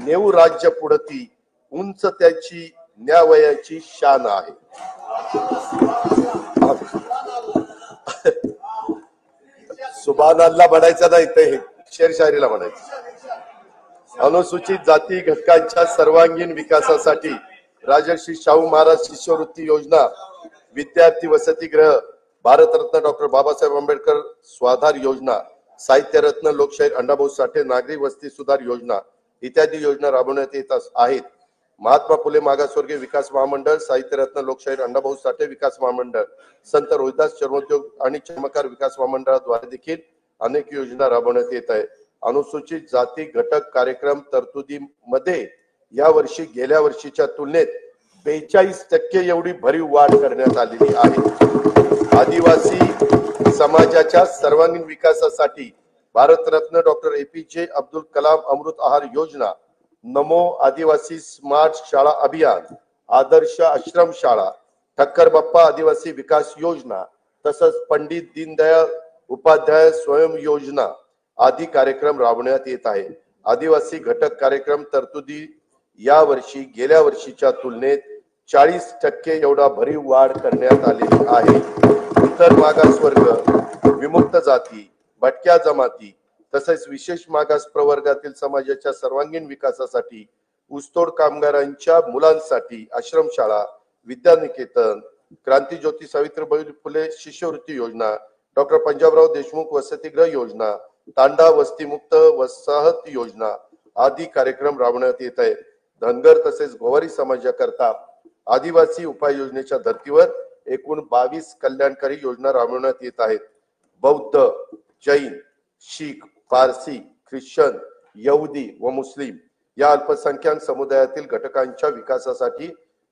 नेऊ राज्य पुढती, उंच त्याची न्यावयाची शान आहे. सुभान अल्लाह म्हणायचं नाही ते शेरशायरीला म्हणायचं. अनुसूचित जाती घटकांच्या सर्वांगीण विकासासाठी राजर्षी शाहू महाराज शिष्यवृत्ती योजना, विद्यार्थी वसतिगृह, भारतरत्न डॉक्टर बाबासाहेब आंबेडकर स्वाधार योजना, साहित्यरत्न लोकशाहीर अण्णाभाऊ साठे नागरी वस्ती सुधार योजना इत्यादी योजना राबवण्यात येत आहेत. महात्मा फुले मागासवर्गीय विकास महामंडळ, साहित्यरत्न लोकशाहीर अण्णाभाऊ साठे विकास महामंडळ, संत रोहिदास चर्मोद्योग आणि चर्मकार विकास महामंडळाद्वारे देखील अनेक योजना राबवण्यात येत आहे. अनुसूचित जाती घटक कार्यक्रम तरतुदीमध्ये या वर्षी गेल्या वर्षीच्या तुलनेत 42% एवढी भरीव वाढ करण्यात आलेली आहे. आदिवासी समाजाच्या सर्वांगीण विकासासाठी भारतरत्न डॉक्टर APJ अब्दुल कलाम अमृत आहार योजना, नमो आदिवासी स्मार्ट शाळा अभियान, आदर्श आश्रम शाळा, ठक्कर बाप्पा आदिवासी विकास योजना तसंच पंडित दीनदयाळ उपाध्याय स्वयं योजना आदी कार्यक्रम राबवण्यात येत आहे. आदिवासी घटक कार्यक्रम तरतुदी या वर्षी गेल्या वर्षीच्या तुलनेत 40% एवढा भरीव वाढ करण्यात आलेली आहे. इतर मागासवर्ग, विमुक्त जाती, भटक्या जमाती तसेच विशेष मागास प्रवर्गातील समाजाच्या सर्वांगीण विकासासाठी ऊसतोड कामगारांच्या मुलांसाठी आश्रमशाळा, विद्यानिकेतन, क्रांतीज्योती सावित्रीबाई फुले शिष्यवृत्ती योजना, डॉक्टर पंजाबराव देशमुख वसतिगृह योजना, तांडा वस्तीमुक्त वसाहत योजना आदी कार्यक्रम राबवण्यात येत आहेत. धनगर तसेच गोवारी समाजाकरता आदिवासी उपाययोजनेच्या धर्तीवर एकूण 22 कल्याणकारी योजना राबवण्यात येत आहेत. बौद्ध, जैन, शीख, पारसी, ख्रिश्चन, यहुदी व मुस्लिम या अल्पसंख्याक समुदायातील घटकांच्या विकासासाठी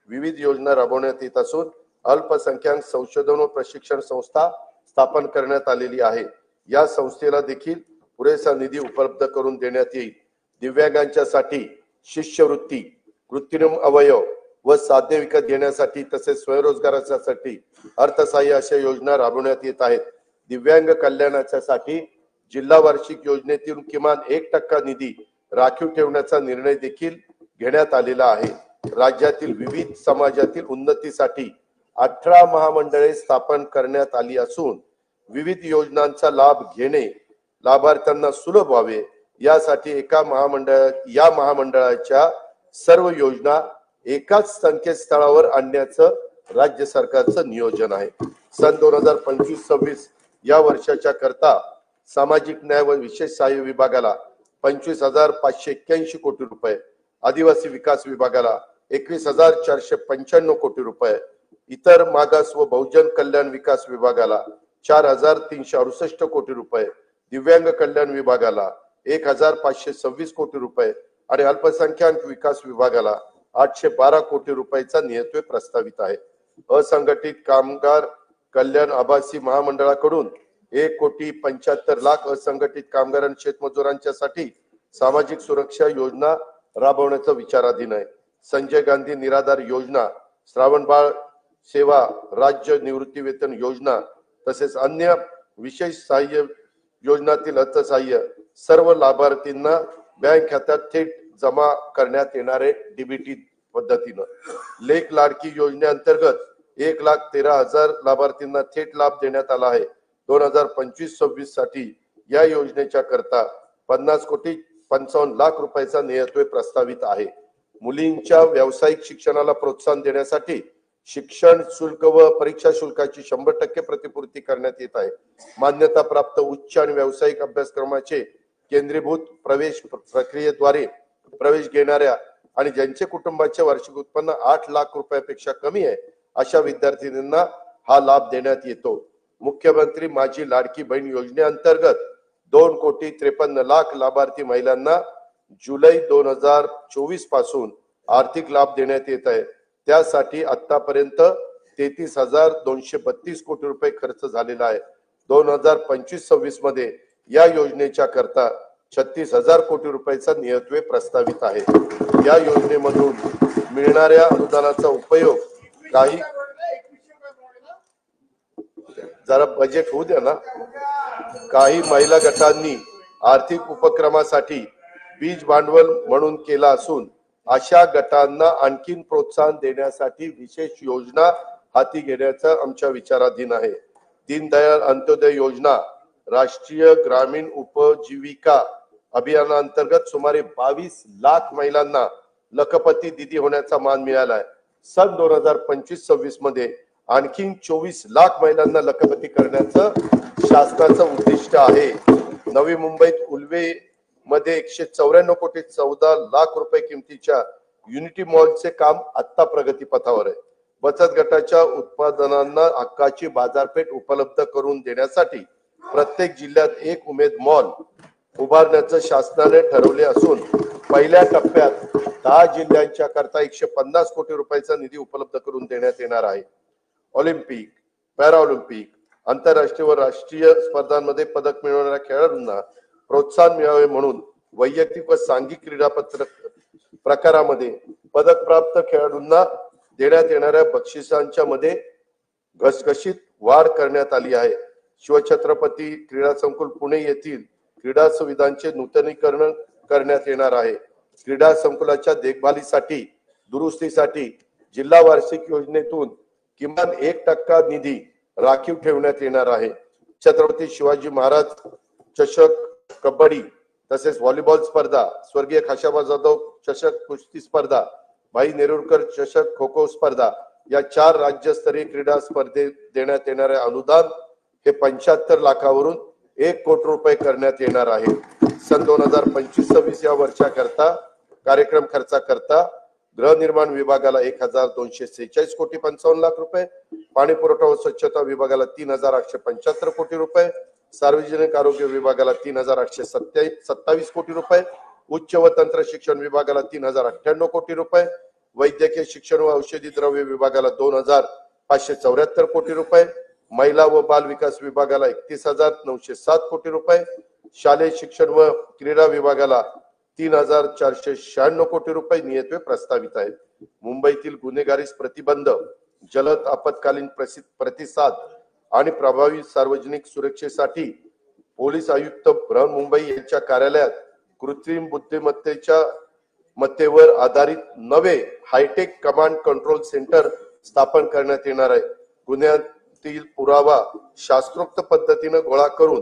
विविध योजना राबवण्यात येत असून अल्पसंख्याक संशोधन व प्रशिक्षण संस्था स्थापन करण्यात आलेली आहे. या संस्थेला देखील पुरेसा निधी उपलब्ध करून देण्यात येईल. दिव्यांगांच्यासाठी शिष्यवृत्ती, कृत्रिम अवयव व साध्य विकत घेण्यासाठी तसेच स्वयंरोजगारासाठी अर्थसहाय्य अशा योजना राबवण्यात येत आहेत. दिव्यांग कल्याणासाठी जिल्हा वार्षिक योजनेतून किमान 1% निधी राखीव ठेवण्याचा निर्णय देखील घेण्यात आलेला आहे. राज्यातील विविध समाजातील उन्नतीसाठी 18 महामंडळे स्थापन करण्यात आली असून विविध योजनांचा लाभ घेणे लाभार्थ्यांना सुलभ व्हावे यासाठी या महामंडळाच्या सर्व योजना एकाच संकेतस्थळावर आणण्याचं राज्य सरकारचं नियोजन आहे. सन 2025-26 या वर्षाच्या करता सामाजिक न्याय व विशेष सहाय्य विभागाला 25,581 कोटी रुपये, आदिवासी विकास विभागाला 21,495 कोटी रुपये, इतर मागास व बहुजन कल्याण विकास विभागाला 4,368 कोटी रुपये, दिव्यांग कल्याण विभागाला 1,526 कोटी रुपये आणि अल्पसंख्याक विकास विभागाला 812 कोटी रुपयाचा नियतव्यय प्रस्तावित आहे. असंघटित कामगार कल्याण आभासी महामंडळाकडून 1,75,00,000 असंघटित कामगार आणि शेतमजुरांच्या साठी सामाजिक सुरक्षा योजना राबवण्याचा विचाराधीन आहे. संजय गांधी निराधार योजना, श्रावणबाळ सेवा राज्य निवृत्ती वेतन योजना तसेच अन्य विशेष सहाय्य योजनातील अर्थसहाय्य सर्व लाभार्थींना बँक खात्यात थेट जमा करण्यात येणारे डीबीटी पद्धतीनं. लेख लाडकी योजनेअंतर्गत 1,13,000 लाभार्थींना थेट लाभ देण्यात आला आहे. 2025-26 साठी या योजनेच्या करता 50,55,00,000 रुपयाचा नियतव्यय प्रस्तावित आहे. मुलींच्या व्यावसायिक शिक्षणाला प्रोत्साहन देण्यासाठी शिक्षण शुल्क व परीक्षा शुल्काची 100% प्रतिपूर्ती करण्यात येत आहे. मान्यता प्राप्त उच्च आणि व्यावसायिक अभ्यासक्रमाचे केंद्रीभूत प्रवेश प्रक्रियेद्वारे प्रवेश घेणाऱ्या आणि ज्यांचे कुटुंबाचे वार्षिक उत्पन्न 8 लाख रुपयापेक्षा कमी आहे अशा विद्यार्थिनींना हा लाभ देण्यात येतो. मुख्यमंत्री माझी लाडकी बहीण योजनेअंतर्गत 2,53,00,000 लाभार्थी महिलांना जुलै 2024 पासून आर्थिक लाभ देण्यात येत आहे. त्यासाठी आतापर्यंत 33,232 कोटी रुपये खर्च झालेला आहे. 2025-26 मध्ये या योजनेच्या करता 36,000 कोटी रुपयाचा नियतव्यय प्रस्तावित आहे. या योजनेमधून मिळणाऱ्या अनुदानाचा उपयोग जरा बजेट होऊ द्या ना. काही महिला गटांनी आर्थिक उपक्रमासाठी बीज भांडवल म्हणून केला असून अशा गटांना आणखीन प्रोत्साहन देण्यासाठी विशेष योजना हाती घेण्याचा आमच्या विचाराधीन आहे. दीनदयाळ अंत्योदय योजना राष्ट्रीय ग्रामीण उपजीविका अभियानाअंतर्गत सुमारे 22 लाख महिलांना लखपती दीदी होण्याचा मान मिळाला आहे. सन 2025-26 मध्ये आणखी 24 लाख महिलांना लखपती करण्याचं शासनाचं उद्दिष्ट आहे. नवी मुंबईत उल्वे मध्ये 194 कोटी 14 लाख रुपये किमतीच्या युनिटी मॉलचे काम आता प्रगतीपथावर आहे. बचत गटाच्या उत्पादनांना हक्काची बाजारपेठ उपलब्ध करून देण्यासाठी प्रत्येक जिल्ह्यात एक उमेद मॉल उभारण्याचं शासनाने ठरवले असून पहिल्या टप्प्यात 10 जिल्ह्यांच्या करता 150 कोटी रुपयाचा निधी उपलब्ध करून देण्यात येणार आहे. ऑलिम्पिक, पॅराऑलिम्पिक, आंतरराष्ट्रीय व राष्ट्रीय स्पर्धांमध्ये पदक मिळवणाऱ्या खेळाडूंना प्रोत्साहन मिळावे म्हणून वैयक्तिक व सांघिक क्रीडा प्रकारामध्ये पदक प्राप्त खेळाडूंना देण्यात येणाऱ्या बक्षिसांच्या मध्ये घसघशीत वाढ करण्यात आली आहे. शिवछत्रपती क्रीडा संकुल पुणे येथील क्रीडा सुविधांचे नूतनीकरण करण्यात येणार आहे. क्रीडा संकुलाच्या देखभालीसाठी दुरुस्तीसाठी जिल्हा वार्षिक योजनेतून किमान 1% निधी राखीव ठेवण्यात येणार आहे. छत्रपती शिवाजी महाराज चषक, कबड्डी तसेच व्हॉलीबॉल स्पर्धा स्वर्गीय खाशाबा जाधव चषक कुस्ती स्पर्धा, भाई नेरुरकर चषक खो खो स्पर्धा या 4 राज्यस्तरीय क्रीडा स्पर्धेत देण्यात येणारे अनुदान हे 75 लाखावरून 1 कोटी रुपये करण्यात येणार आहे. सन 2025-26 या वर्षाकरता कार्यक्रम खर्चाकरता गृहनिर्माण विभागाला 1246 कोटी 55 लाख रुपये, पाणी पुरवठा व स्वच्छता विभागाला 3875 कोटी रुपये, सार्वजनिक आरोग्य विभागाला 3827 कोटी रुपये, उच्च व तंत्र शिक्षण विभागाला 3098 कोटी रुपये, वैद्यकीय शिक्षण व औषधी द्रव्य विभागाला 2574 कोटी रुपये, महिला व बाल विकास विभागाला 31,907 कोटी रुपये, शालेय शिक्षण व क्रीडा विभागाला 3,496 कोटी रुपये नियतवे प्रस्तावित आहेत. मुंबईतील गुन्हेगारीस प्रतिबंध, जलद आपत्कालीन प्रतिसाद आणि प्रभावी सार्वजनिक सुरक्षेसाठी पोलीस आयुक्त बृहन्मुंबई यांच्या कार्यालयात कृत्रिम बुद्धिमत्तेवर आधारित नवे हायटेक कमांड कंट्रोल सेंटर स्थापन करण्यात येणार आहे. गुन्ह्यातील पुरावा शास्त्रोक्त पद्धतीने गोळा करून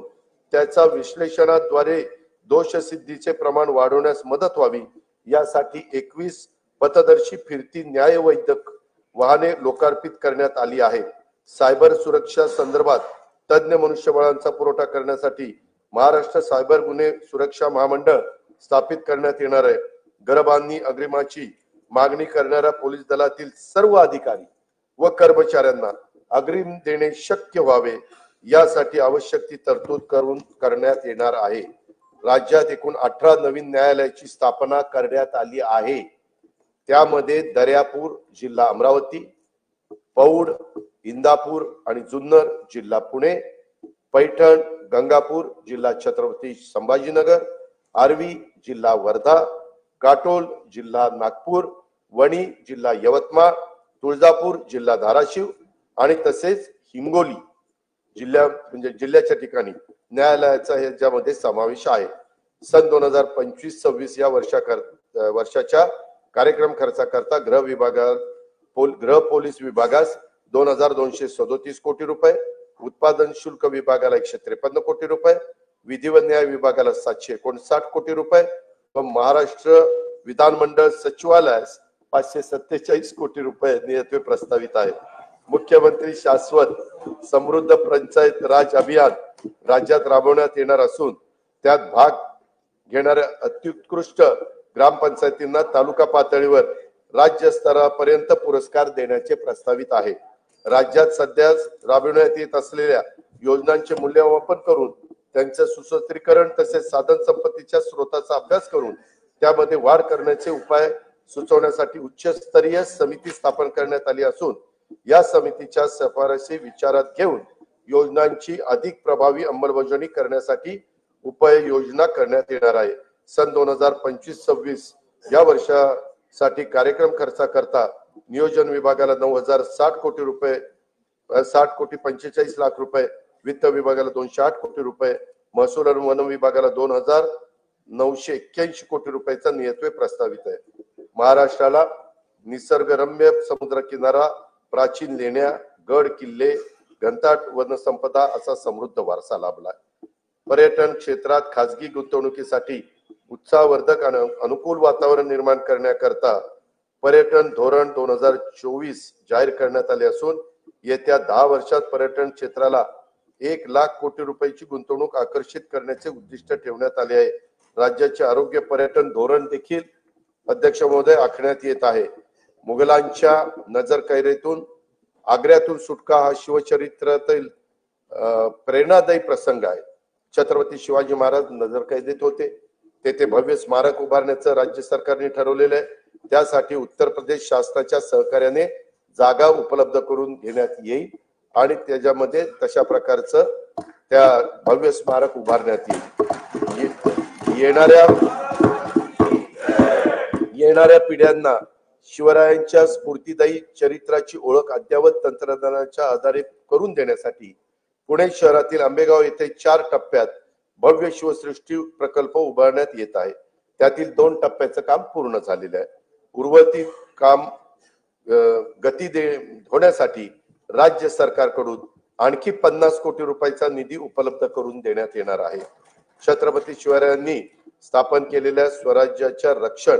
त्याचा विश्लेषणाद्वारे दोषसिद्धीचे प्रमाण वाढवण्यास मदत व्हावी यासाठी 21 पथदर्शी फिरती न्यायवैद्यक वाहने लोकार्पित करण्यात आली आहेत. सायबर सुरक्षा संदर्भात तज्ञ मनुष्यबळांचा पुरवठा करण्यासाठी महाराष्ट्र सायबर गुन्हे सुरक्षा महामंडळ स्थापित करण्यात येणार आहे. घरबांधणी अग्रिमाची मागणी करणाऱ्या पोलीस दलातील सर्व अधिकारी व कर्मचाऱ्यांना अग्रिम देणे शक्य व्हावे यासाठी आवश्यक ती तरतूद करण्यात येणार आहे. राज्यात एकूण 18 नवीन न्यायालयाची स्थापना करण्यात आली आहे. त्यामध्ये दर्यापूर जिल्हा अमरावती, पौड, इंदापूर आणि जुन्नर जिल्हा पुणे, पैठण, गंगापूर जिल्हा छत्रपती संभाजीनगर, आर्वी जिल्हा वर्धा, काटोल जिल्हा नागपूर, वणी जिल्हा यवतमाळ, तुळजापूर जिल्हा धाराशिव आणि तसेच हिंगोली जिल्ह्याच्या ठिकाणी न्यायालयाचा ह्याच्यामध्ये समावेश आहे. सन 2025-26 या वर्षाच्या कार्यक्रम खर्चाकरता गृह पोलीस विभागास 2,237 कोटी रुपये, उत्पादन शुल्क विभागाला 153 कोटी रुपये, विधी व न्याय विभागाला 759 कोटी रुपये व महाराष्ट्र विधानमंडळ सचिवालयास 547 कोटी रुपये नियतवे प्रस्तावित आहे. मुख्यमंत्री शाश्वत समृद्ध पंचायत राज अभियान राज्यात राबवण्यात येणार असून त्यात भाग घेणाऱ्या अत्युत्कृष्ट ग्रामपंचायतींना तालुका पातळीवर राज्य स्तरापर्यंत पुरस्कार देण्याचे प्रस्तावित आहे. राज्यात सध्या राबविण्यात येत असलेल्या योजनांचे मूल्यमापन करून त्यांचे सुसूत्रीकरण तसेच साधन संपत्तीच्या स्रोताचा अभ्यास करून त्यामध्ये वाढ करण्याचे उपाय सुचवण्यासाठी उच्चस्तरीय समिती स्थापन करण्यात आली असून या समितीच्या शिफारसी विचारात घेऊन योजनांची अधिक प्रभावी अंमलबजावणी करण्यासाठी उपाययोजना करण्यात येणार आहे. सन 2025-26 या वर्षासाठी कार्यक्रम खर्चाकरता नियोजन विभागाला 9,060 कोटी रुपये 60 कोटी 45 लाख रुपये, वित्त विभागाला 208 कोटी रुपये, महसूल आणि वन विभागाला 2,981 कोटी रुपयाचा नियतवे प्रस्तावित आहे. महाराष्ट्राला निसर्गरम्य समुद्र किनारा, प्राचीन लेण्या, गड किल्ले, घनदाट वनसंपदा असा समृद्ध वारसा लाभला. पर्यटन क्षेत्रात खासगी गुंतवणुकीसाठी उत्साहवर्धक आणि अनुकूल वातावरण निर्माण करण्याकरता पर्यटन धोरण 2024 जाहीर करण्यात आले असून येत्या 10 वर्षात पर्यटन क्षेत्राला 1 लाख कोटी रुपयाची गुंतवणूक आकर्षित करण्याचे उद्दिष्ट ठेवण्यात आले आहे. राज्याचे आरोग्य पर्यटन धोरण देखील अध्यक्ष महोदय आखण्यात येत आहे. मुघलांच्या नजरकैदेतून आग्र्यातून सुटका हा शिवचरित्रातील प्रेरणादायी प्रसंग आहे. छत्रपती शिवाजी महाराज नजरकैदेत होते, तेथे भव्य स्मारक उभारण्याचं राज्य सरकारने ठरवलेलं आहे. त्यासाठी उत्तर प्रदेश शासनाच्या सहकार्याने जागा उपलब्ध करून घेण्यात येईल आणि त्याच्यामध्ये तशा प्रकारचं त्या भव्य स्मारक उभारण्यात येईल. येणाऱ्या पिढ्यांना शिवरायांच्या स्फूर्तिदायी चरित्राची ओळख अद्ययावत तंत्रज्ञानाच्या आधारे करून देण्यासाठी पुणे शहरातील आंबेगाव येथे 4 टप्प्यात भव्य शिवसृष्टी प्रकल्प उभारण्यात येत आहे. त्यातील 2 टप्प्याचं काम पूर्ण झालेलं आहे. उर्वरित काम गती होण्यासाठी राज्य सरकारकडून आणखी 50 कोटी रुपयाचा निधी उपलब्ध करून देण्यात येणार आहे. छत्रपती शिवरायांनी स्थापन केलेल्या स्वराज्याच्या रक्षण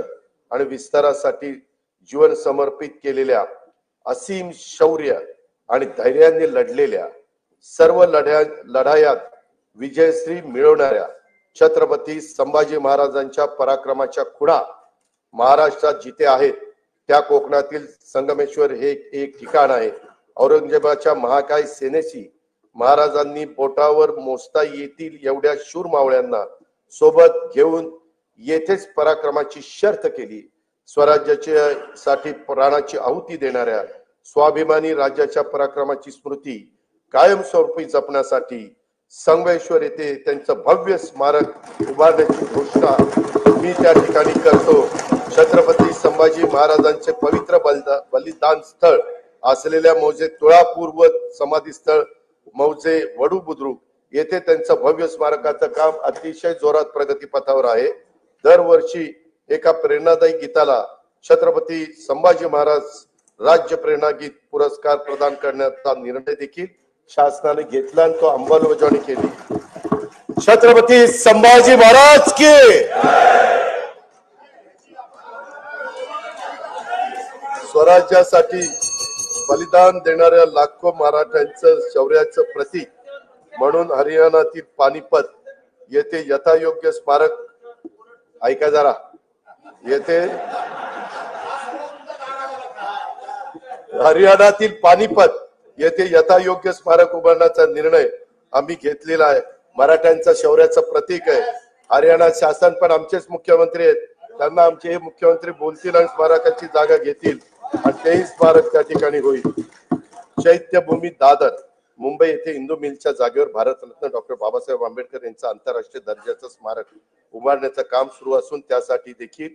आणि विस्तारासाठी जीवन समर्पित केलेल्या, असीम शौर्य आणि धैर्याने लढलेल्या, सर्व लढायात विजयश्री मिळवणाऱ्या छत्रपती संभाजी महाराजांच्या पराक्रमाच्या खुणा महाराष्ट्रात जिथे आहेत त्या कोकणातील संगमेश्वर हे एक ठिकाण आहे. औरंगजेबाच्या महाकाय सेनेशी महाराजांनी बोटावर मोजता येतील एवढ्या शूर मावळ्यांना सोबत घेऊन येथेच पराक्रमाची शर्थ केली. स्वराज्याच्या साठी प्राणाची आहुती देणाऱ्या स्वाभिमानी राज्याच्या पराक्रमाची स्मृती कायमस्वरूपी जपण्यासाठी संगमेश्वर येथे त्यांचं भव्य स्मारक उभारण्याची घोषणा मी त्या ठिकाणी करतो. छत्रपती संभाजी महाराजांचे पवित्र बलिदान स्थळ असलेल्या मौजे तुळापूर व समाधी स्थळ मौजे वडू बुद्रुक येथे त्यांचं भव्य स्मारकाचं काम अतिशय जोरात प्रगतीपथावर आहे. दरवर्षी एका प्रेरणादायी गीताला छत्रपती संभाजी महाराज राज्य प्रेरणा गीत पुरस्कार प्रदान करण्याचा निर्णय देखील शासनाने घेतला आणि तो अंमलबजावणी केली. छत्रपती संभाजी महाराज की स्वराज्यासाठी बलिदान देणाऱ्या लाखो मराठ्यांचं शौर्याचं प्रतीक म्हणून हरियाणातील पानिपत येथे यथायोग्य स्मारक ऐका जरा येथे हरियाणातील पानिपत येथे यथायोग्य स्मारक उभारण्याचा निर्णय आम्ही घेतलेला आहे. मराठ्यांच्या शौर्याचं प्रतीक आहे. हरियाणा शासन पण आमचेच मुख्यमंत्री आहेत, त्यांना आमचे हे मुख्यमंत्री बोलतील आणि स्मारकाची जागा घेतील आणि तेही स्मारक त्या ठिकाणी होईल. चैत्यभूमी दादर मुंबई येथे इंदू मिलच्या जागेवर भारतरत्न डॉक्टर बाबासाहेब आंबेडकर यांचं आंतरराष्ट्रीय दर्जाचं स्मारक उभारण्याचं काम सुरू असून त्यासाठी देखील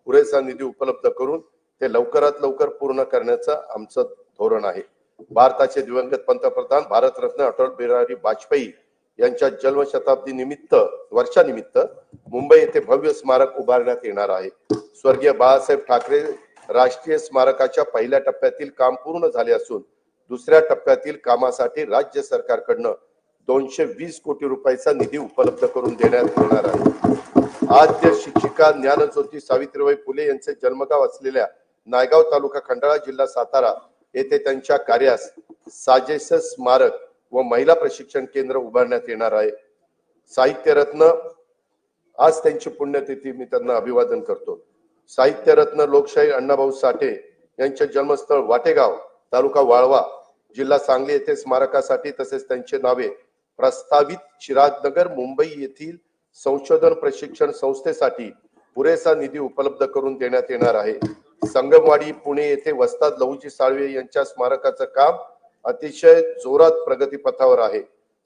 पुरेसा निधी उपलब्ध करून ते लवकरात लवकर पूर्ण करण्याचं आमचं धोरण आहे. भारताचे दिवंगत पंतप्रधान भारतरत्न अटल बिहारी वाजपेयी यांच्या जन्मशताब्दी निमित्त वर्षानिमित्त मुंबई येथे भव्य स्मारक उभारण्यात येणार आहे. स्वर्गीय बाळासाहेब ठाकरे राष्ट्रीय स्मारकाच्या पहिल्या टप्प्यातील काम पूर्ण झाले असून दुसऱ्या टप्प्यातील कामासाठी राज्य सरकारकडनं 220 कोटी रुपयाचा निधी उपलब्ध करून देण्यात येणार आहे. आद्य शिक्षिका ज्ञानज्योती सावित्रीबाई फुले यांचे जन्मगाव असलेल्या नायगाव तालुका खंडाळा जिल्हा सातारा येथे त्यांच्या कार्यास साजेस स्मारक व महिला प्रशिक्षण केंद्र उभारण्यात येणार आहे. साहित्यरत्न आज त्यांची पुण्यतिथी, मी त्यांना अभिवादन करतो. साहित्यरत्न लोकशाही अण्णाभाऊ साठे यांचे जन्मस्थळ वाटेगाव तालुका वाळवा जिल्हा सांगली येथे स्मारकासाठी तसेच त्यांचे नावे प्रस्तावित चिरागनगर मुंबई येथील संशोधन प्रशिक्षण संस्थेसाठी पुरेसा निधी उपलब्ध करून देण्यात येणार आहे. संगमवाडी पुणे येथे वस्ताद लहुजी साळवे यांच्या स्मारकाचं काम अतिशय जोरात प्रगतीपथावर आहे.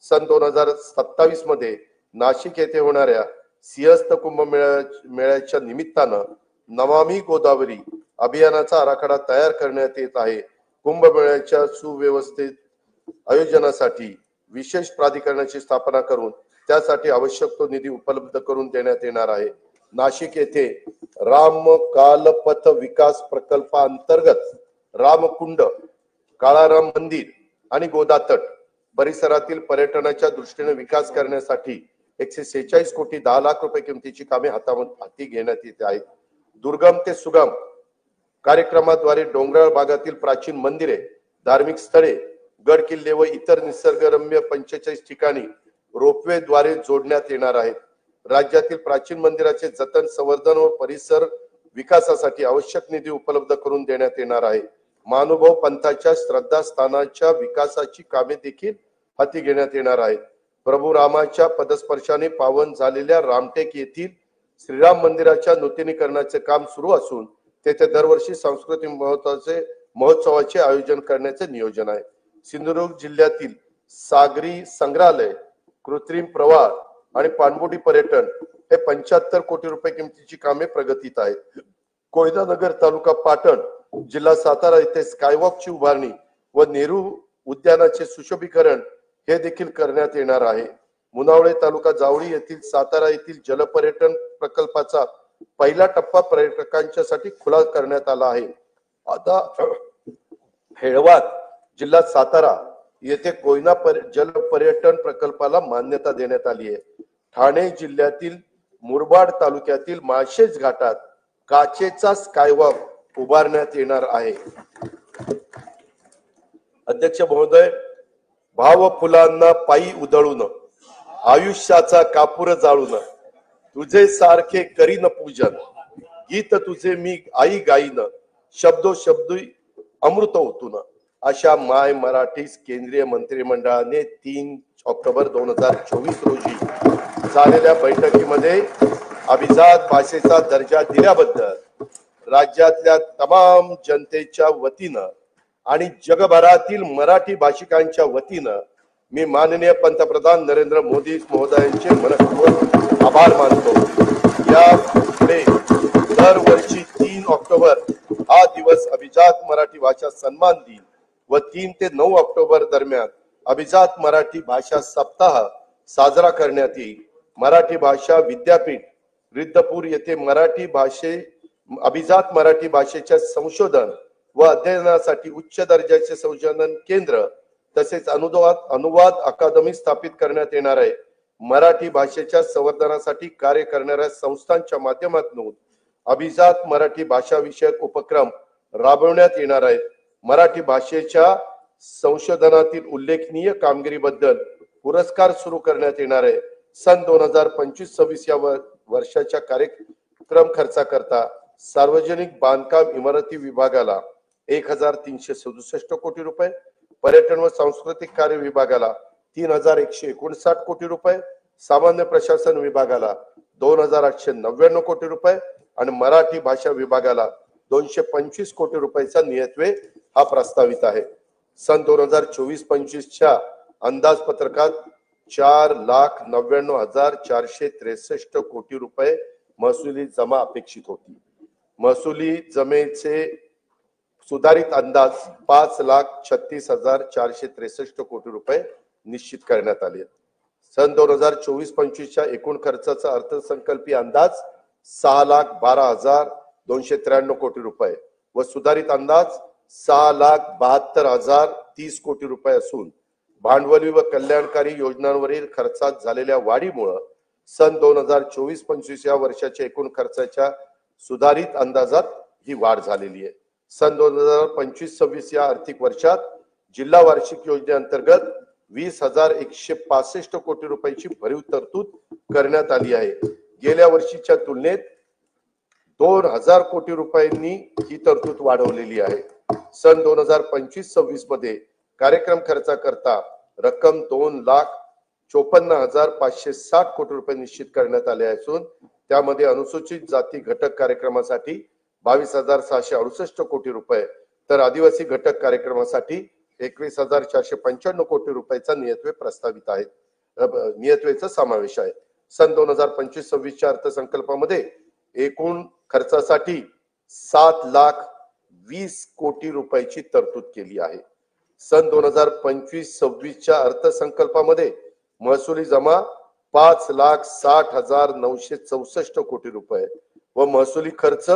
सन 2027 मध्ये नाशिक येथे होणाऱ्या सिंहस्थ कुंभमेळ्याच्या निमित्तानं नमामि गोदावरी अभियानाचा आराखडा तयार करण्यात येत आहे. कुंभमेळ्याच्या सुव्यवस्थित आयोजनासाठी विशेष प्राधिकरणाची स्थापना करून त्यासाठी आवश्यक तो निधी उपलब्ध करून देण्यात येणार आहे. नाशिक येथे राम कालपथ विकास प्रकल्पांतर्गत रामकुंड, काळाराम मंदिर आणि गोदातट परिसरातील पर्यटनाच्या दृष्टीने विकास करण्यासाठी 146 कोटी 10 लाख रुपये किमतीची कामे हाती घेण्यात येत आहेत. दुर्गम ते सुगम कार्यक्रमाद्वारे डोंगराळ भागातील प्राचीन मंदिरे, धार्मिक स्थळे, गड किल्ले व इतर निसर्गरम्य 45 ठिकाणी रोपवे द्वारे जोडण्यात येणार आहेत. राज्यातील प्राचीन मंदिराचे जतन, संवर्धन व परिसर विकासासाठी आवश्यक निधी उपलब्ध करून देण्यात येणार आहे. महानुभाव पंथाच्या श्रद्धास्थानाच्या विकासाची कामे देखील हाती घेण्यात येणार आहेत. प्रभू रामाच्या पदस्पर्शाने पावन झालेल्या रामटेक येथील श्रीराम मंदिराच्या नूतनीकरणाचे काम सुरू असून तेथे दरवर्षी सांस्कृतिक महोत्सवाचे आयोजन करण्याचे नियोजन आहे. सिंधुदुर्ग जिल्ह्यातील सागरी संग्रहालय, कृत्रिम प्रवाह आणि पाणबुडी पर्यटन हे 75 कोटी रुपये किमतीची कामे प्रगतीत आहेत. कोयनानगर तालुका पाटण जिल्हा सातारा येथे स्कायवॉकची उभारणी व नेहरू उद्यानाचे सुशोभीकरण हे देखील करण्यात येणार आहे. मुनावळे तालुका जावळी येथील सातारा येथील जलपर्यटन प्रकल्पाचा पहिला टप्पा पर्यटकांच्यासाठी खुला करण्यात आला आहे. आता हेळवाद जिल्हा सातारा येथे कोयना जल पर्यटन प्रकल्पाला मान्यता देण्यात आली आहे. ठाणे जिल्ह्यातील मुरबाड तालुक्यातील माळशेज घाटात काचेचा स्कायवॉक उभारण्यात येणार आहे. अध्यक्ष महोदय, भाव फुलांना पायी उधळून आयुष्याचा कापूर जाळून तुझे सारखे करीन पूजन, गीत तुझे मी आई गाईन, शब्दोशब्दी अमृत ओतून. अशा माय मराठी केंद्रीय मंत्रिमंडळाने 3 ऑक्टोबर 2024 रोजी झालेल्या बैठकीमध्ये अभिजात भाषेचा दर्जा दिल्याबद्दल राज्यातल्या तमाम जनतेच्या वतीनं आणि जगभरातील मराठी भाषिकांच्या वतीनं मी माननीय पंतप्रधान नरेंद्र मोदी महोदयांचे मनपूर्वक आभार मानतो. या पुढे दरवर्षी 3 ऑक्टोबर हा दिवस अभिजात मराठी भाषा सन्मान दिन व 3 ते 9 ऑक्टोबर दरम्यान अभिजात मराठी भाषा सप्ताह साजरा करण्यात येईल. मराठी भाषा विद्यापीठ रिद्धपूर येथे अभिजात मराठी भाषेच्या संशोधन व अध्ययनासाठी उच्च दर्जाचे संशोधन केंद्र तसेच अनुवाद अकादमी स्थापित करण्यात येणार आहे. मराठी भाषेच्या संवर्धनासाठी कार्य करणाऱ्या संस्थांच्या माध्यमातून अभिजात मराठी भाषा विषयक उपक्रम राबवण्यात येणार आहेत. मराठी भाषेच्या संशोधनातील उल्लेखनीय कामगिरीबद्दल पुरस्कार सुरू करण्यात येणार आहे. सन 2025-26 या वर्षाच्या कार्यक्रम खर्चाकरता सार्वजनिक बांधकाम इमारती विभागाला 1367 कोटी रुपये, पर्यटन व सांस्कृतिक कार्य विभागाला 3159 कोटी रुपये, सामान्य प्रशासन विभागाला 2899 कोटी रुपये आणि मराठी भाषा विभागाला 225 कोटी रुपयाचा नियतव्यय हा प्रस्तावित आहे. सन 2024-25 च्या अंदाजपत्रकात 4,99,463 कोटी रुपये महसुली जमा अपेक्षित होती. महसुली जमेचे सुधारित अंदाज 5,36,463 कोटी रुपये निश्चित करण्यात आले. सन 2024-25 च्या एकूण खर्चाचा अर्थसंकल्पीय अंदाज 6,12,293 कोटी रुपये व सुधारित अंदाज 6,72,030 कोटी रुपये असून भांडवली व कल्याणकारी योजनांवरील खर्चात झालेल्या वाढीमुळे सन 2024-25 या वर्षाच्या एकूण खर्चाच्या सुधारित अंदाजात ही वाढ झालेली आहे. सन 2025-26 या आर्थिक वर्षात जिल्हा वार्षिक योजनेअंतर्गत 20,165 कोटी रुपयाची भरीव तरतूद करण्यात आली आहे. गेल्या वर्षीच्या तुलनेत 2,000 कोटी रुपयांनी ही तरतूद वाढवलेली आहे. सन 2025-26 मध्ये कार्यक्रम खर्चाकरता रक्कम 2,54,560 कोटी रुपये निश्चित करण्यात आले असून त्यामध्ये अनुसूचित जाती घटक कार्यक्रमासाठी 22,668 कोटी रुपये तर आदिवासी घटक कार्यक्रमासाठी 21,495 कोटी रुपयाचा नियतव्यय प्रस्तावित आहे. नियतव्ययचा समावेश आहे. सन 2025-26 च्या अर्थसंकल्पामध्ये एकूण खर्चासाठी 7,20,00,000 कोटी रुपयाची तरतूद केली आहे. सन 2025-26 च्या अर्थसंकल्पामध्ये महसुली जमा 5,60,964 कोटी रुपये व महसुली खर्च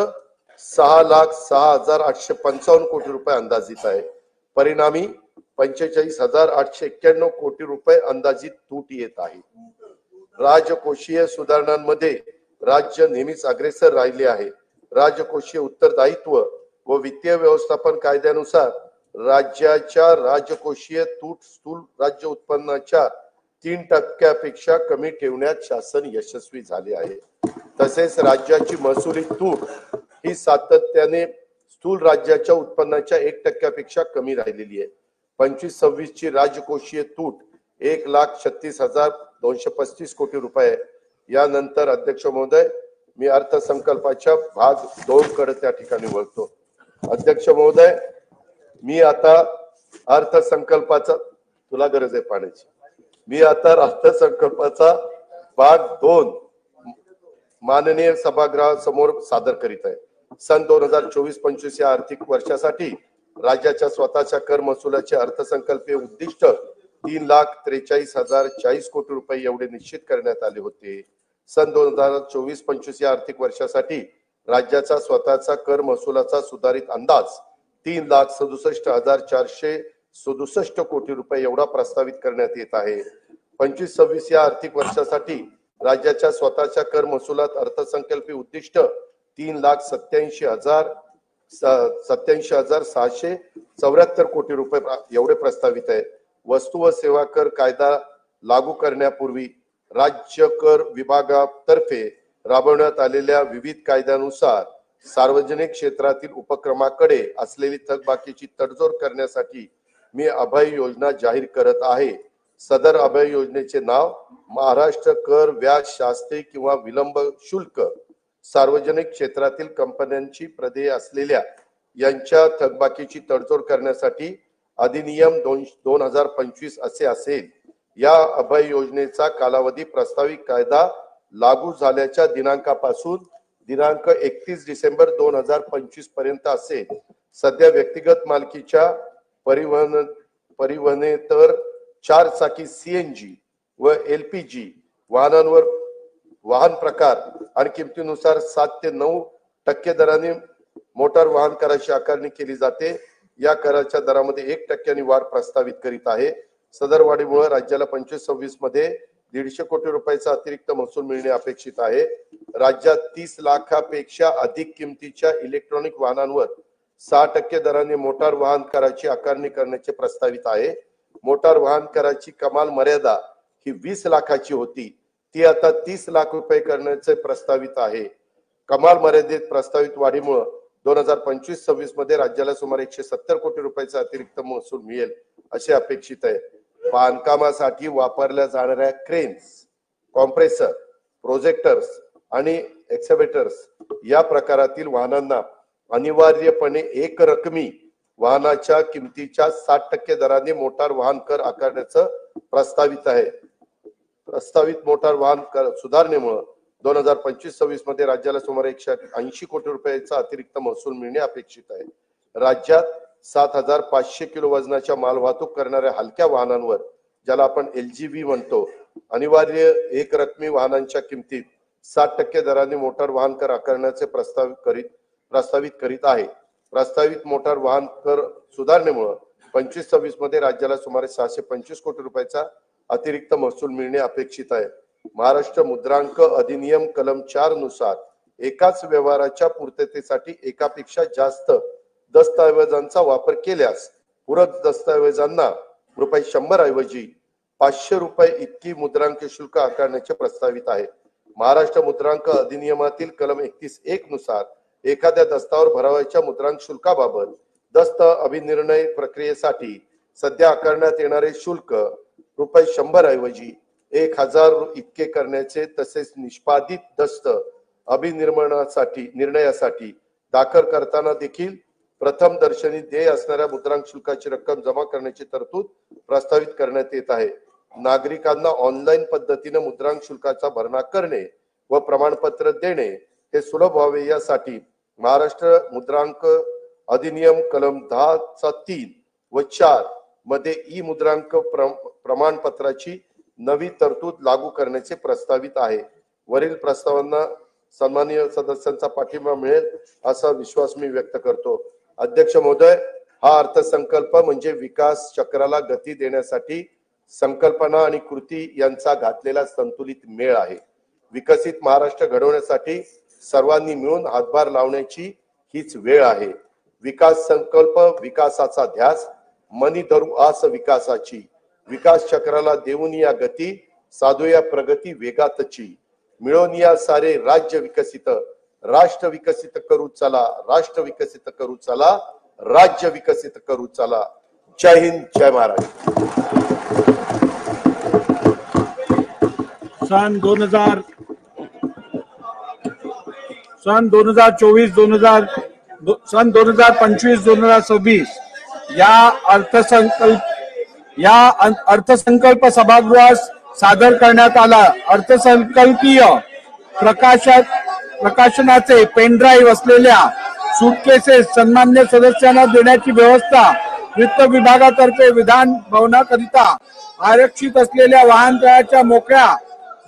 6,06,855 कोटी रुपये अंदाजित आहे. परिणामी 45,891 कोटी रुपये अंदाजित तूट येत आहे. राजकोषीय सुधारणांमध्ये राज्य नेहमीच अग्रेसर राहिले आहे. राजकोषीय उत्तरदायित्व व वित्तीय व्यवस्थापन कायद्यानुसार राज्याच्या राजकोषीय तूट स्थूल राज्य उत्पन्नाच्या 3% कमी ठेवण्यात शासन यशस्वी झाले आहे. तसेच राज्याची महसुली तूट ही सातत्याने स्थूल राज्याच्या उत्पन्नाच्या 1% कमी राहिलेली आहे. 25-26 ची राजकोषीय तूट 1,36,235 कोटी रुपये. यानंतर अध्यक्ष महोदय, मी अर्थसंकल्पाच्या भाग 2 कडे त्या ठिकाणी वळतो. अध्यक्ष महोदय, मी आता अर्थसंकल्पाचा तुला गरज आहे पाण्याची. मी आता अर्थसंकल्पाचा भाग 2 माननीय सभागृहासमोर सादर करीत आहे. सन 2024-25 या आर्थिक वर्षासाठी राज्याच्या स्वतःच्या कर महसुलाचे अर्थसंकल्पीय उद्दिष्ट 3,43,040 कोटी रुपये एवढे निश्चित करण्यात आले होते. सन 2024-25 या आर्थिक वर्षासाठी राज्याचा स्वतःचा कर महसुलाचा सुधारित अंदाज 3,67,467 कोटी रुपये एवढा प्रस्तावित करण्यात येत आहे. 25-26 या आर्थिक वर्षासाठी राज्याच्या स्वतःच्या कर महसुलात अर्थसंकल्पीय उद्दिष्ट 3,87,674 कोटी रुपये एवढे प्रस्तावित आहे। वस्तू व सेवा कर कायदा लागू करण्यापूर्वी राज्य कर विभागातर्फे राबवण्यात आलेल्या विविध कायद्यानुसार सार्वजनिक क्षेत्रातील उपक्रमाकडे असलेली थकबाकीची तडजोड करण्यासाठी मी अभय योजना जाहीर करत आहे। सदर अभय योजनेचे नाव महाराष्ट्र कर व्याज शास्ती किंवा विलंब शुल्क सार्वजनिक क्षेत्रातील कंपन्यांची प्रदेय असलेल्या यांच्या थकबाकीची तडजोड करण्यासाठी अधिनियम 2025 असे असेल। या अभय योजनेचा कालावधी प्रस्तावित कायदा लागू झाल्याच्या दिनांकापासून दिनांक 31 डिसेंबर 2025 पर्यंत असेल। सध्या व्यक्तिगत मालकीच्या परिवहनेतर 4 चाकी CNG व LPG वाहनांवर वाहन प्रकार आणि किमतीनुसार 7 ते 9% दराने मोटार वाहन कराची आकारणी केली जाते। या कराच्या दरामध्ये 1% वाढ प्रस्तावित करीत आहे। सदर वाढीमुळे राज्याला 25-26 मध्ये 150 कोटी रुपयाचा अतिरिक्त महसूल मिळणे अपेक्षित आहे। राज्यात 30 लाखापेक्षा अधिक किमतीच्या इलेक्ट्रॉनिक वाहनांवर 6% दराने मोटार वाहन कराची आकारणी करण्याचे प्रस्तावित आहे। मोटार वाहन कराची कमाल मर्यादा ही 20 लाखाची होती, ती आता 30 लाख रुपये करण्याचे प्रस्तावित आहे। कमाल मर्यादेत प्रस्तावित वाढीमुळे 2025-26 मध्ये राज्याला सुमारे 170 कोटी रुपयाचा अतिरिक्त महसूल मिळेल असे अपेक्षित आहे। बांधकामासाठी वापरल्या जाणाऱ्या क्रेन्स, कॉम्प्रेसर, प्रोजेक्टर्स आणि एक्सकेव्हेटर्स या प्रकारातील वाहनांना अनिवार्यपणे एक रकमी वाहनाच्या किमतीच्या 60% दराने मोटार वाहन कर आकारण्याचं प्रस्तावित आहे। प्रस्तावित मोटार वाहन कर सुधारणेमुळे 2025-26 मध्ये राज्याला सुमारे 180 कोटी रुपयाचा अतिरिक्त महसूल मिळणे अपेक्षित आहे। राज्यात 7,500 किलो वजनाच्या माल वाहतूक करणाऱ्या हलक्या वाहनांवर, ज्याला आपण LGV म्हणतो, अनिवार्य एक रकमी वाहनांच्या किमतीत 60% दराने मोटार वाहन कर आकारण्याचे प्रस्तावित करीत आहे। प्रस्तावित मोटार वाहन कर सुधारणेमुळे 25-26 मध्ये राज्याला सुमारे 625 कोटी रुपयाचा अतिरिक्त महसूल मिळणे अपेक्षित आहे। महाराष्ट्र मुद्रांक अधिनियम कलम 4 नुसार एकाच व्यवहाराच्या पूर्ततेसाठी एकापेक्षा जास्त दस्तावेजांचा वापर केल्यास पूरक दस्तावेजांना ₹100 ऐवजी ₹500 इतकी मुद्रांक शुल्क आकारण्याचे प्रस्तावित आहे। महाराष्ट्र मुद्रांक अधिनियमातील कलम 31(1) नुसार एखाद्या दस्तावर भरावयाच्या मुद्रांक शुल्काबाबत दस्त अभिनिर्णय प्रक्रियेसाठी सध्या आकारण्यात येणारे शुल्क ₹100 ऐवजी 1000 इतके करण्याचे, तसेच निष्पादित दस्त निर्णयासाठी दाखल करताना देखील प्रथम दर्शनी देय असणाऱ्या मुद्रांक शुल्काची रक्कम जमा करण्याची तरतूद प्रस्तावित करण्यात येत आहे। नागरिकांना ऑनलाईन पद्धतीने मुद्रांक शुल्काचा भरणा करणे व प्रमाणपत्र देणे हे सुलभ व्हावे यासाठी महाराष्ट्र मुद्रांक अधिनियम कलम 10(3) व 4 मध्ये ई मुद्रांक प्रमाणपत्राची नवी तरतूद लागू करण्याचे प्रस्तावित आहे। वरील प्रस्तावांना सन्माननीय सदस्यांचा पाठिंबा मिळेल असा विश्वास मी व्यक्त करतो। अध्यक्ष महोदय, हा अर्थसंकल्प म्हणजे विकास चक्राला गती देण्यासाठी संकल्पना आणि कृती यांचा घातलेला संतुलित मेळ आहे। विकसित महाराष्ट्र घडवण्यासाठी सर्वांनी मिळून हातभार लावण्याची हीच वेळ आहे। विकास संकल्प, विकासाचा ध्यास, मनी धरू आस विकासाची, विकास चक्राला देऊन या गती, साधूया प्रगती वेगातची, मिळून या सारे राज्य विकसित, राष्ट्र विकसित करू चला, राष्ट्र विकसित करू चला, राज्य विकसित करू चला। जय हिंद, जय महाराष्ट्र। सन 2024-2026 या अर्थसंकल्प सभागृहात सादर करण्यात आला। अर्थसंकल्पीय प्रकाशनाचे पेनड्राईव्ह असलेल्या सूटकेसेस सन्मान्य सदस्यांना देण्याची व्यवस्था वित्त विभागातर्फे विधान भवनाकरिता आरक्षित असलेल्या वाहनतळाच्या मोकळ्या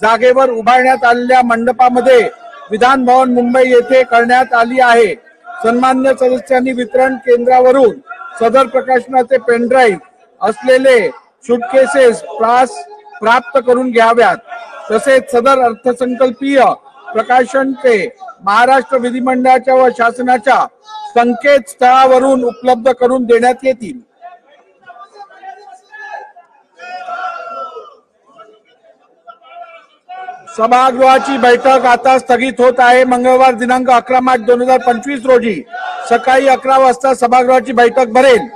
जागेवर उभारण्यात आलेल्या मंडपामध्ये विधान भवन मुंबई येथे करण्यात आली आहे। सन्मान्य सदस्यांनी वितरण केंद्रावरून सदर प्रकाशनाचे पेनड्राईव्ह असलेले सूटकेसेस प्राप्त करून घ्याव्यात। तसेच सदर अर्थसंकल्पीय प्रकाशन ते महाराष्ट्र विधिमंडळाच्या व शासनाच्या संकेतस्थळावरून उपलब्ध करून देण्यात येतील. सभागृहाची बैठक आता स्थगित होत आहे. मंगळवार दिनांक 11 मार्च 2025 रोजी सकाळी 11 वाजता सभागृहाची बैठक भरेल.